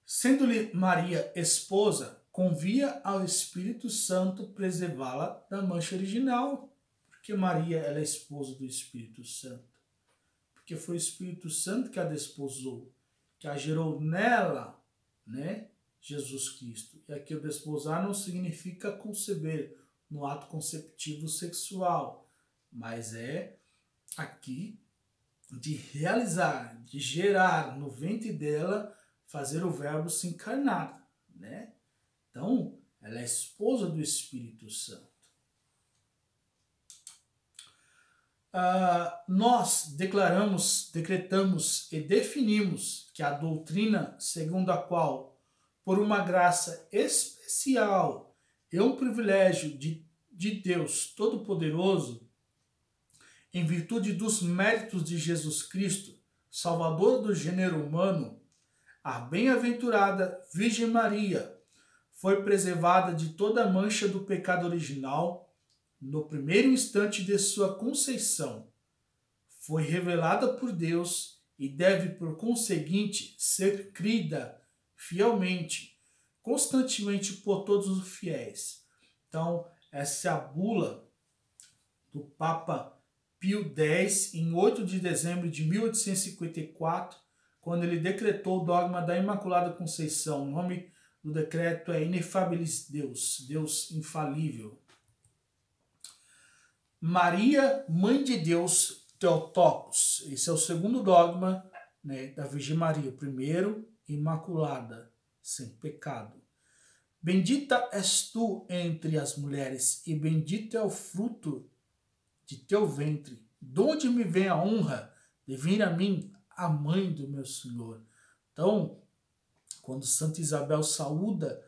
Sendo-lhe Maria esposa, convia ao Espírito Santo preservá-la da mancha original. Porque Maria ela é esposa do Espírito Santo. Porque foi o Espírito Santo que a desposou, que a gerou nela, né, Jesus Cristo. E aqui o desposar não significa conceber no ato conceptivo sexual, mas é aqui de realizar, de gerar no ventre dela, fazer o verbo se encarnar, né? Então, ela é esposa do Espírito Santo. Nós decretamos e definimos que a doutrina segundo a qual, por uma graça especial e um privilégio de Deus Todo-Poderoso, em virtude dos méritos de Jesus Cristo, Salvador do gênero humano, a bem-aventurada Virgem Maria foi preservada de toda a mancha do pecado original no primeiro instante de sua conceição. Foi revelada por Deus e deve, por conseguinte, ser crida fielmente, constantemente por todos os fiéis. Então, essa é a bula do Papa Pio X, em 8 de dezembro de 1854, quando ele decretou o dogma da Imaculada Conceição. O nome do decreto é Inefabilis Deus, Deus infalível. Maria, Mãe de Deus, Theotokos. Esse é o segundo dogma, né, da Virgem Maria. O primeiro, Imaculada, sem pecado. Bendita és tu entre as mulheres, e bendito é o fruto de teu ventre. De onde me vem a honra de vir a mim, a mãe do meu Senhor? Então, quando Santa Isabel saúda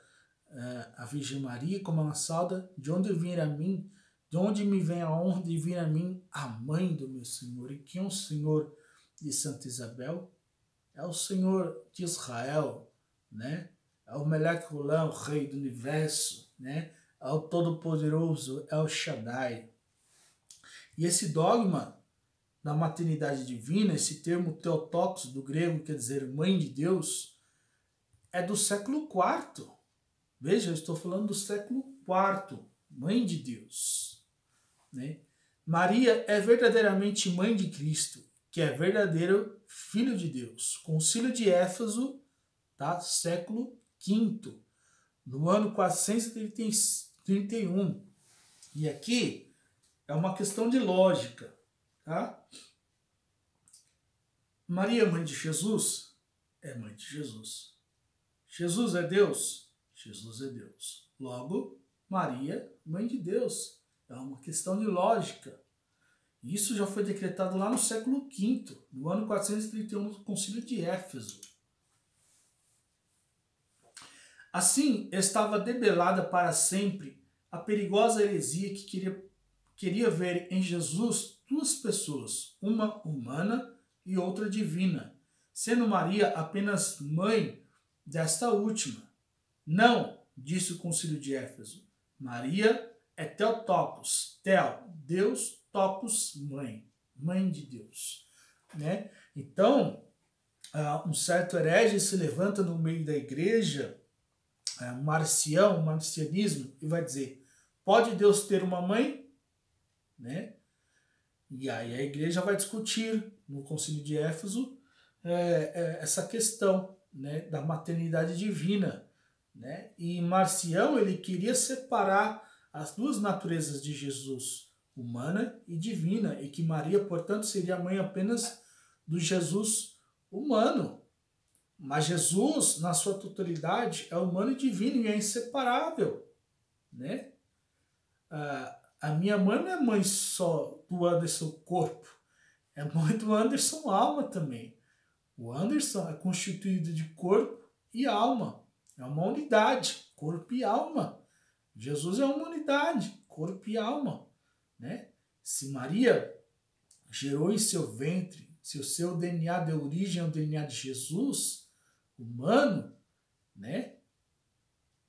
a Virgem Maria, como ela sauda, de onde vir a mim, de onde me vem a honra de vir a mim, a mãe do meu Senhor? E quem é o Senhor de Santa Isabel? É o Senhor de Israel, né? É o Melech Olam, o Rei do Universo, né? É o Todo-Poderoso, é o Shaddai. E esse dogma da maternidade divina, esse termo Theotokos, do grego, quer dizer Mãe de Deus, é do século IV. Veja, eu estou falando do século IV, Mãe de Deus. Né? Maria é verdadeiramente Mãe de Cristo, que é verdadeiro Filho de Deus. Concílio de Éfeso, tá? Século V, no ano 431. E aqui é uma questão de lógica. Tá? Maria, Mãe de Jesus, é Mãe de Jesus. Jesus é Deus? Jesus é Deus. Logo, Maria, Mãe de Deus. É uma questão de lógica. Isso já foi decretado lá no século V, no ano 431, no Concílio de Éfeso. Assim, estava debelada para sempre a perigosa heresia que queria ver em Jesus duas pessoas, uma humana e outra divina, sendo Maria apenas mãe desta última. Não, disse o Concílio de Éfeso. Maria é Theotokos, Deus, Tokos, mãe, mãe de Deus. Né? Então, um certo herege se levanta no meio da igreja, marcianismo, e vai dizer, pode Deus ter uma mãe? Né? E aí a igreja vai discutir no Concílio de Éfeso essa questão, né, da maternidade divina, né? E Marcião ele queria separar as duas naturezas de Jesus, humana e divina, e que Maria, portanto, seria a mãe apenas do Jesus humano. Mas Jesus, na sua totalidade, é humano e divino e é inseparável, né? A minha mãe não é mãe só do Anderson corpo, é mãe do Anderson alma também. O Anderson é constituído de corpo e alma. É uma unidade, corpo e alma. Jesus é uma unidade, corpo e alma, né? Se Maria gerou em seu ventre, se o seu DNA deu origem ao DNA de Jesus, humano, né?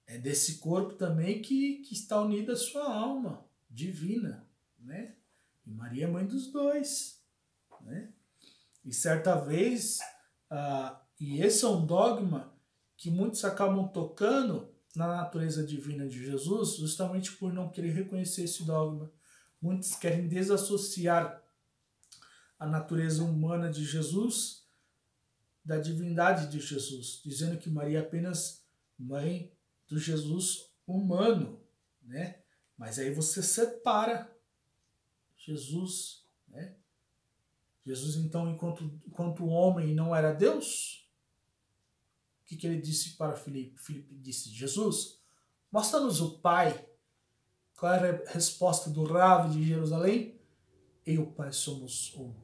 É desse corpo também que está unida a sua alma divina, né? E Maria é mãe dos dois, né? E certa vez, e esse é um dogma que muitos acabam tocando na natureza divina de Jesus, justamente por não querer reconhecer esse dogma. Muitos querem desassociar a natureza humana de Jesus da divindade de Jesus, dizendo que Maria é apenas mãe do Jesus humano, né? Mas aí você separa Jesus, né? Jesus, então, enquanto homem não era Deus, o que ele disse para Filipe? Filipe disse, Jesus, mostra-nos o Pai. Qual era a resposta do Rav de Jerusalém? Eu e o Pai somos um.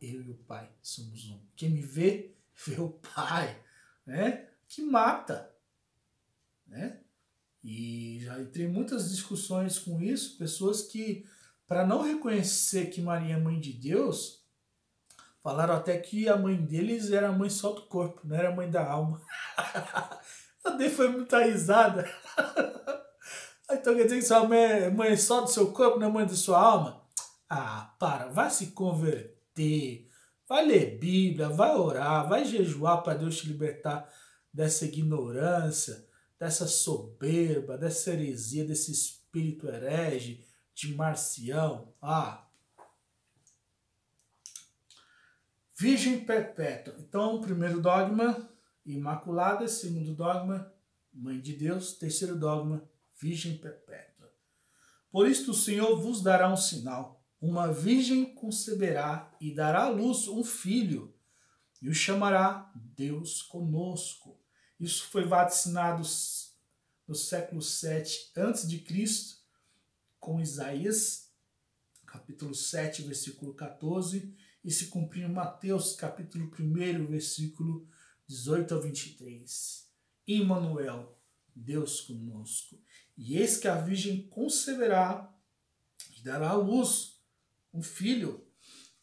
Eu e o Pai somos um. Quem me vê, vê o Pai, né? Que mata, né? E já entrei em muitas discussões com isso, pessoas que, para não reconhecer que Maria é mãe de Deus, falaram até que a mãe deles era a mãe só do corpo, não era a mãe da alma. Eu dei foi muita risada. Então quer dizer que sua mãe é só do seu corpo, não é mãe da sua alma? Ah, para, vai se converter, vai ler Bíblia, vai orar, vai jejuar para Deus te libertar dessa ignorância, dessa soberba, dessa heresia, desse espírito herege de Marcião. Virgem perpétua. Então, primeiro dogma, imaculada. Segundo dogma, mãe de Deus. Terceiro dogma, virgem perpétua. Por isto o Senhor vos dará um sinal. Uma virgem conceberá e dará à luz um filho, e o chamará Deus conosco. Isso foi vaticinado no século 7 a.C., com Isaías, capítulo 7, versículo 14, e se cumpriu em Mateus, capítulo 1, versículo 18 a 23. Emmanuel, Deus conosco. E eis que a Virgem conceberá e dará à luz um filho.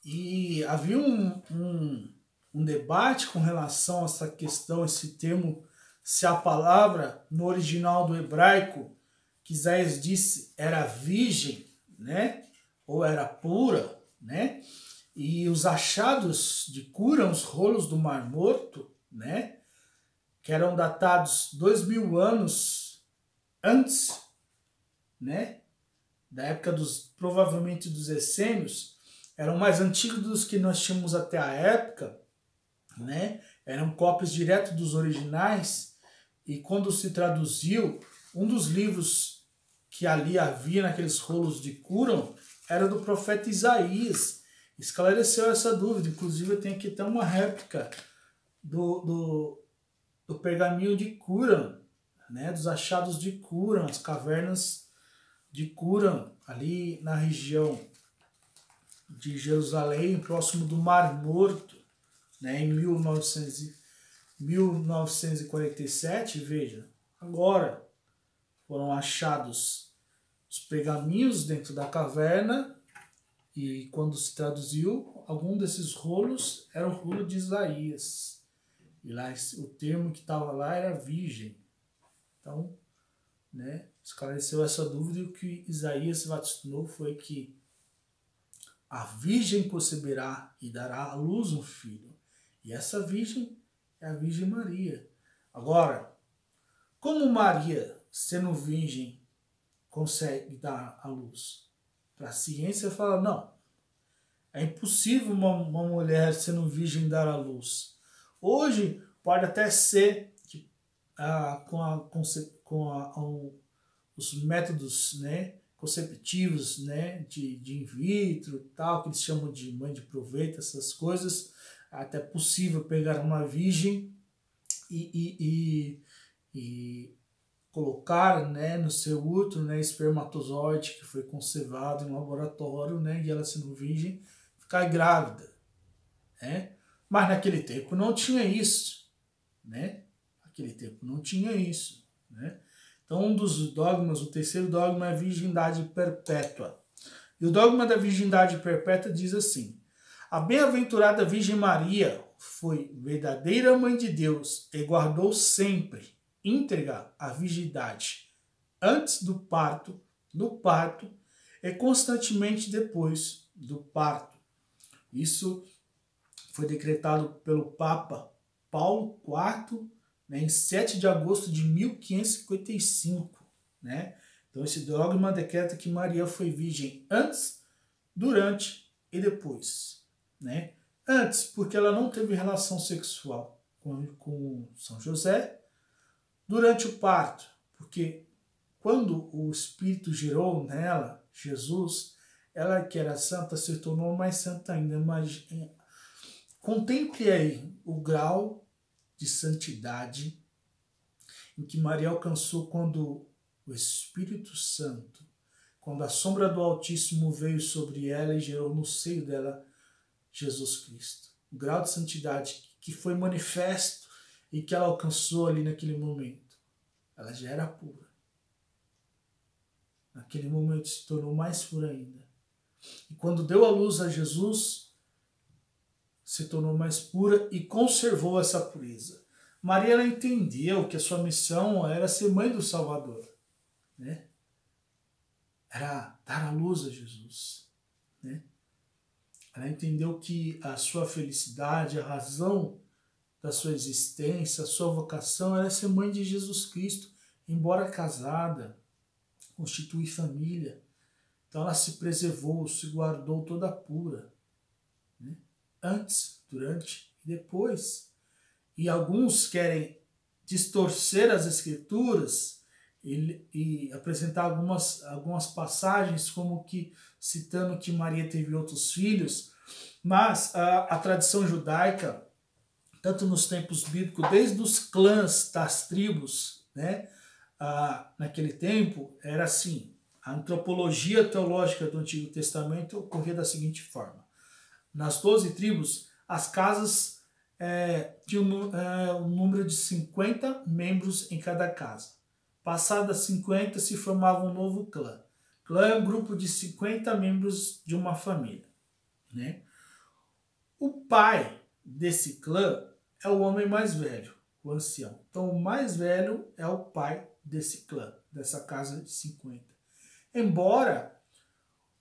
E havia um debate com relação a essa questão, esse termo, se a palavra no original do hebraico, que Isaías disse, era virgem, né? Ou era pura, né? E os achados de Qumran, os rolos do Mar Morto, né? Que eram datados 2000 anos antes, né? Da época provavelmente dos essênios, eram mais antigos dos que nós tínhamos até a época, né? Eram cópias direto dos originais, e quando se traduziu, um dos livros que ali havia naqueles rolos de Qumran era do profeta Isaías. Esclareceu essa dúvida. Inclusive eu tenho aqui até uma réplica do pergaminho de Qumran, né? Dos achados de Qumran, as cavernas de Qumran, ali na região de Jerusalém, próximo do Mar Morto, né? Em 1947, veja, agora foram achados os pergaminhos dentro da caverna, e quando se traduziu, algum desses rolos era o rolo de Isaías. E lá o termo que estava lá era virgem. Então, né, esclareceu essa dúvida, e o que Isaías vaticinou foi que a virgem conceberá e dará à luz um filho. E essa virgem é a Virgem Maria. Agora, como Maria, sendo virgem, consegue dar à luz? Para a ciência fala, não, É impossível uma mulher sendo virgem dar à luz. Hoje pode até ser que os métodos, né, conceptivos, né, de in vitro, tal, que eles chamam de mãe de proveito, essas coisas, até possível pegar uma virgem e colocar, né, no seu útero, né, espermatozoide que foi conservado em laboratório, né, e ela sendo virgem, ficar grávida, né? Mas naquele tempo não tinha isso, né? Naquele tempo não tinha isso, né? Então um dos dogmas, o terceiro dogma é a virgindade perpétua. E o dogma da virgindade perpétua diz assim: a bem-aventurada Virgem Maria foi verdadeira mãe de Deus e guardou sempre íntegra a virgindade antes do parto, no parto e constantemente depois do parto. Isso foi decretado pelo Papa Paulo IV, né, em 7 de agosto de 1555. Né? Então esse dogma decreta que Maria foi virgem antes, durante e depois. Né? Antes, porque ela não teve relação sexual com São José. Durante o parto, porque quando o Espírito gerou nela, Jesus, ela que era santa se tornou mais santa ainda. Mas contemple aí o grau de santidade em que Maria alcançou quando o Espírito Santo, quando a sombra do Altíssimo veio sobre ela e gerou no seio dela Jesus Cristo. O grau de santidade que foi manifesto e que ela alcançou ali naquele momento. Ela já era pura. Naquele momento se tornou mais pura ainda. E quando deu a luz a Jesus, se tornou mais pura e conservou essa pureza. Maria, ela entendeu que a sua missão era ser mãe do Salvador, né? Era dar a luz a Jesus, né? Ela entendeu que a sua felicidade, a razão da sua existência, a sua vocação era ser mãe de Jesus Cristo, embora casada, constituir família. Então ela se preservou, se guardou toda pura, né? Antes, durante e depois. E alguns querem distorcer as escrituras e apresentar algumas passagens como que citando que Maria teve outros filhos, mas a tradição judaica, tanto nos tempos bíblicos, desde os clãs das tribos, né, naquele tempo, era assim: a antropologia teológica do Antigo Testamento ocorria da seguinte forma: nas 12 tribos, as casas tinham um número de 50 membros em cada casa. Passadas 50, se formava um novo clã. Clã é um grupo de 50 membros de uma família, né? O pai desse clã é o homem mais velho, o ancião. Então, o mais velho é o pai desse clã, dessa casa de 50. Embora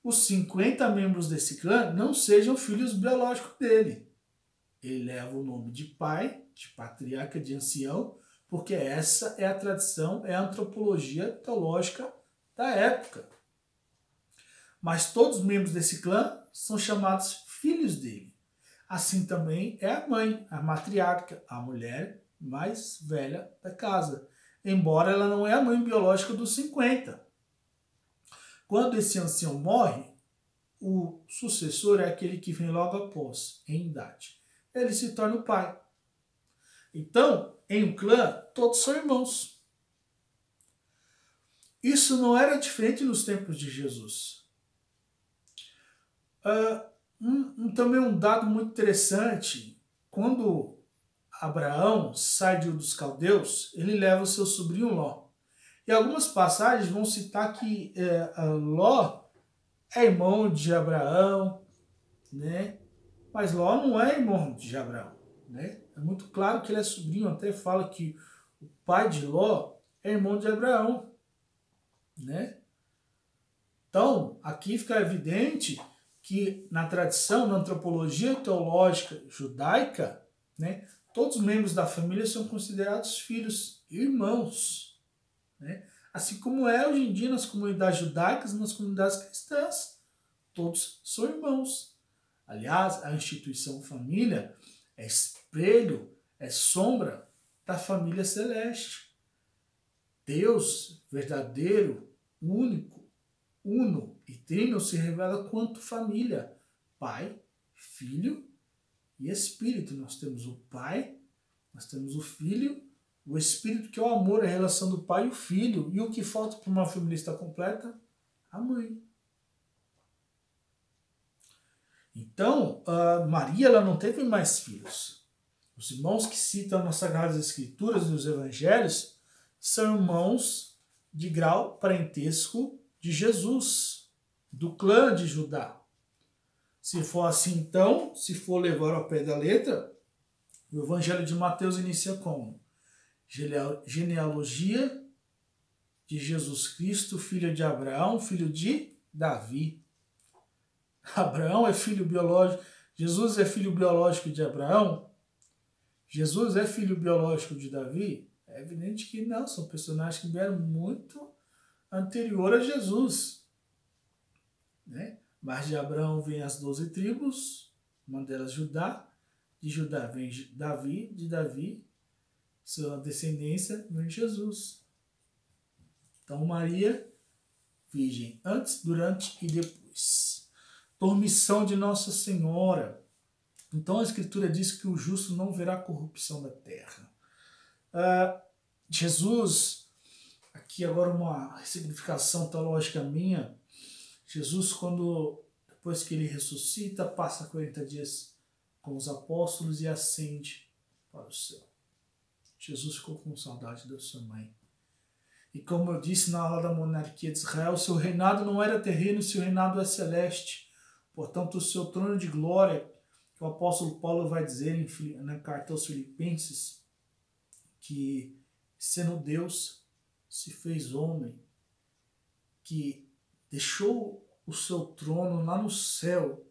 os 50 membros desse clã não sejam filhos biológicos dele. Ele leva o nome de pai, de patriarca, de ancião, porque essa é a tradição, é a antropologia teológica da época. Mas todos os membros desse clã são chamados filhos dele. Assim também é a mãe, a matriarca, a mulher mais velha da casa, embora ela não é a mãe biológica dos 50. Quando esse ancião morre, o sucessor é aquele que vem logo após, em idade. Ele se torna o pai. Então, em um clã, todos são irmãos. Isso não era diferente nos tempos de Jesus. Também um dado muito interessante: quando Abraão sai de Ur dos Caldeus, ele leva o seu sobrinho Ló. E algumas passagens vão citar que Ló é irmão de Abraão, né? Mas Ló não é irmão de Abraão, né? É muito claro que ele é sobrinho, até fala que o pai de Ló é irmão de Abraão, né? Então, aqui fica evidente que na tradição, na antropologia teológica judaica, né, todos os membros da família são considerados filhos, irmãos, né? Assim como é hoje em dia nas comunidades judaicas e nas comunidades cristãs. Todos são irmãos. Aliás, a instituição família é espelho, é sombra da família celeste. Deus, verdadeiro, único, uno e trino, se revela quanto família. Pai, Filho e Espírito. Nós temos o Pai, nós temos o Filho, o Espírito, que é o amor, a relação do Pai e o Filho. E o que falta para uma família estar completa? A mãe. Então, Maria ela não teve mais filhos. Os irmãos que citam nas Sagradas Escrituras e nos Evangelhos são irmãos de grau parentesco de Jesus, do clã de Judá. Se for assim, então, se for levar ao pé da letra, o Evangelho de Mateus inicia como? Genealogia de Jesus Cristo, filho de Abraão, filho de Davi. Abraão é filho biológico. Jesus é filho biológico de Abraão? Jesus é filho biológico de Davi? É evidente que não, são personagens que vieram muito anterior a Jesus. Né? Mas de Abraão vem as 12 tribos, uma delas Judá. De Judá vem Davi, de Davi, sua descendência, vem Jesus. Então Maria, virgem, antes, durante e depois. Dormição de Nossa Senhora. Então a Escritura diz que o justo não verá corrupção da terra. Jesus, aqui agora uma significação teológica minha, Jesus, depois que ele ressuscita, passa 40 dias com os apóstolos e ascende para o céu. Jesus ficou com saudade da sua mãe. E como eu disse na aula da monarquia de Israel, seu reinado não era terreno, seu reinado é celeste. Portanto, o seu trono de glória, que o apóstolo Paulo vai dizer na carta aos Filipenses, que sendo Deus, se fez homem, que deixou o seu trono lá no céu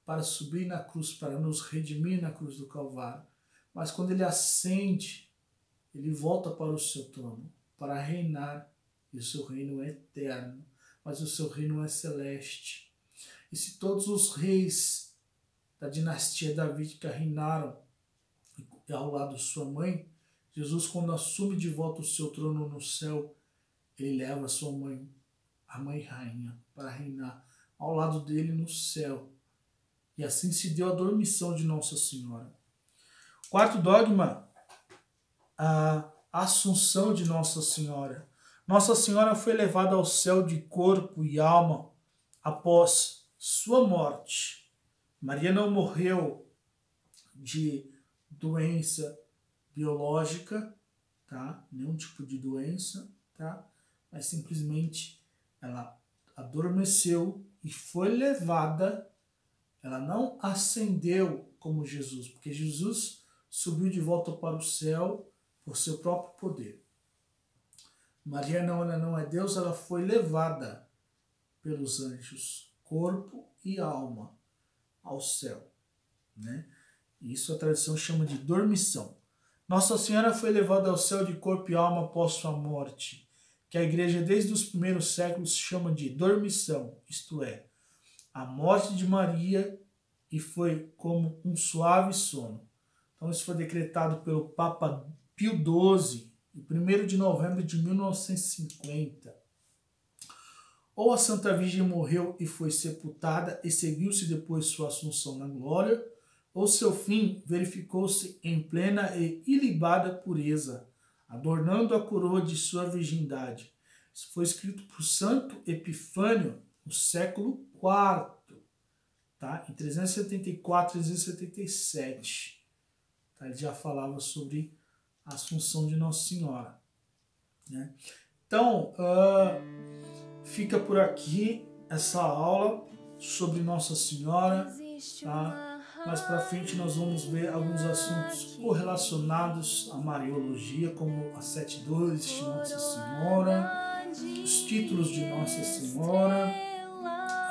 para subir na cruz, para nos redimir na cruz do Calvário. Mas quando ele ascende, ele volta para o seu trono, para reinar, e o seu reino é eterno, mas o seu reino é celeste. E se todos os reis da dinastia davídica reinaram ao lado de sua mãe, Jesus, quando assume de volta o seu trono no céu, ele leva a sua mãe, a mãe rainha, para reinar ao lado dele no céu. E assim se deu a dormição de Nossa Senhora. Quarto dogma, a Assunção de Nossa Senhora. Nossa Senhora foi levada ao céu de corpo e alma após sua morte. Maria não morreu de doença biológica, tá? Nenhum tipo de doença, tá? Mas simplesmente ela adormeceu e foi levada. Ela não ascendeu como Jesus, porque Jesus subiu de volta para o céu por seu próprio poder. Maria não, ela não é Deus, ela foi levada pelos anjos, corpo e alma, ao céu. Né? Isso a tradição chama de dormição. Nossa Senhora foi levada ao céu de corpo e alma após sua morte, que a igreja desde os primeiros séculos chama de dormição, isto é, a morte de Maria, e foi como um suave sono. Então isso foi decretado pelo Papa Pio XII, em 1º de novembro de 1950. Ou a Santa Virgem morreu e foi sepultada e seguiu-se depois sua assunção na glória, ou seu fim verificou-se em plena e ilibada pureza, adornando a coroa de sua virgindade. Isso foi escrito por Santo Epifânio no século IV, tá? Em 374 e 377. Tá? Ele já falava sobre a Assunção de Nossa Senhora. Né? Então, fica por aqui essa aula sobre Nossa Senhora. Tá? Mais para frente nós vamos ver alguns assuntos correlacionados à Mariologia, como as 7 dores de Nossa Senhora, os títulos de Nossa Senhora,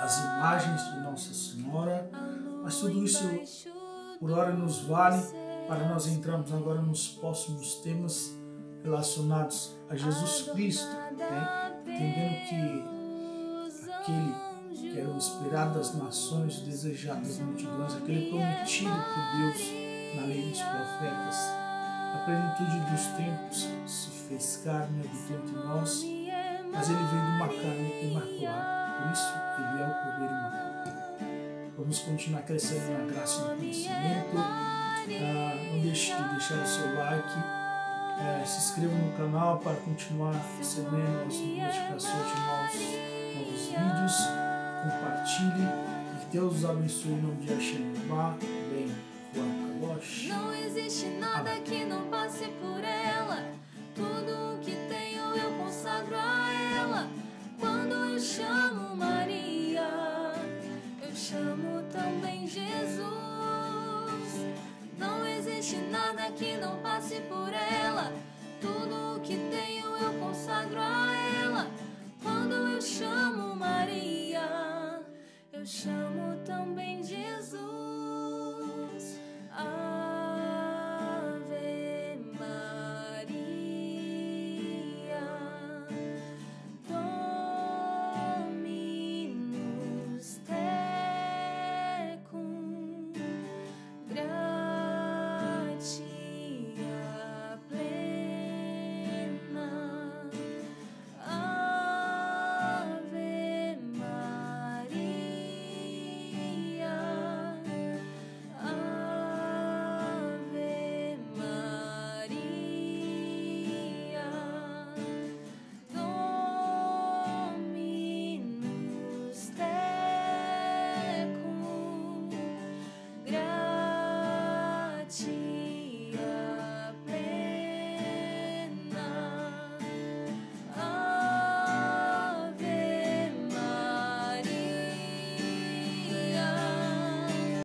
as imagens de Nossa Senhora, mas tudo isso por hora nos vale para nós entrarmos agora nos próximos temas relacionados a Jesus Cristo, né? Entendendo que aquele que que era o esperado das nações, o desejado das multidões, aquele prometido por Deus na lei dos profetas. A plenitude dos tempos se fez carne e habitou entre nós, mas ele veio de uma carne imaculada, por isso ele é o Cordeiro Imaculado. Vamos continuar crescendo na graça e no conhecimento. Não deixe de deixar o seu like. Se inscreva no canal para continuar recebendo as notificações de novos vídeos. Compartilhe e que Deus os abençoe em nome de Hashem. Bem, Kalosh. Não existe nada que não passe por ela. Tudo o que tenho eu consagro a ela. Quando eu chamo Maria, eu chamo também Jesus. Não existe nada que não passe por ela. Tudo o que tenho eu consagro a ela. Quando eu chamo Maria, eu chamo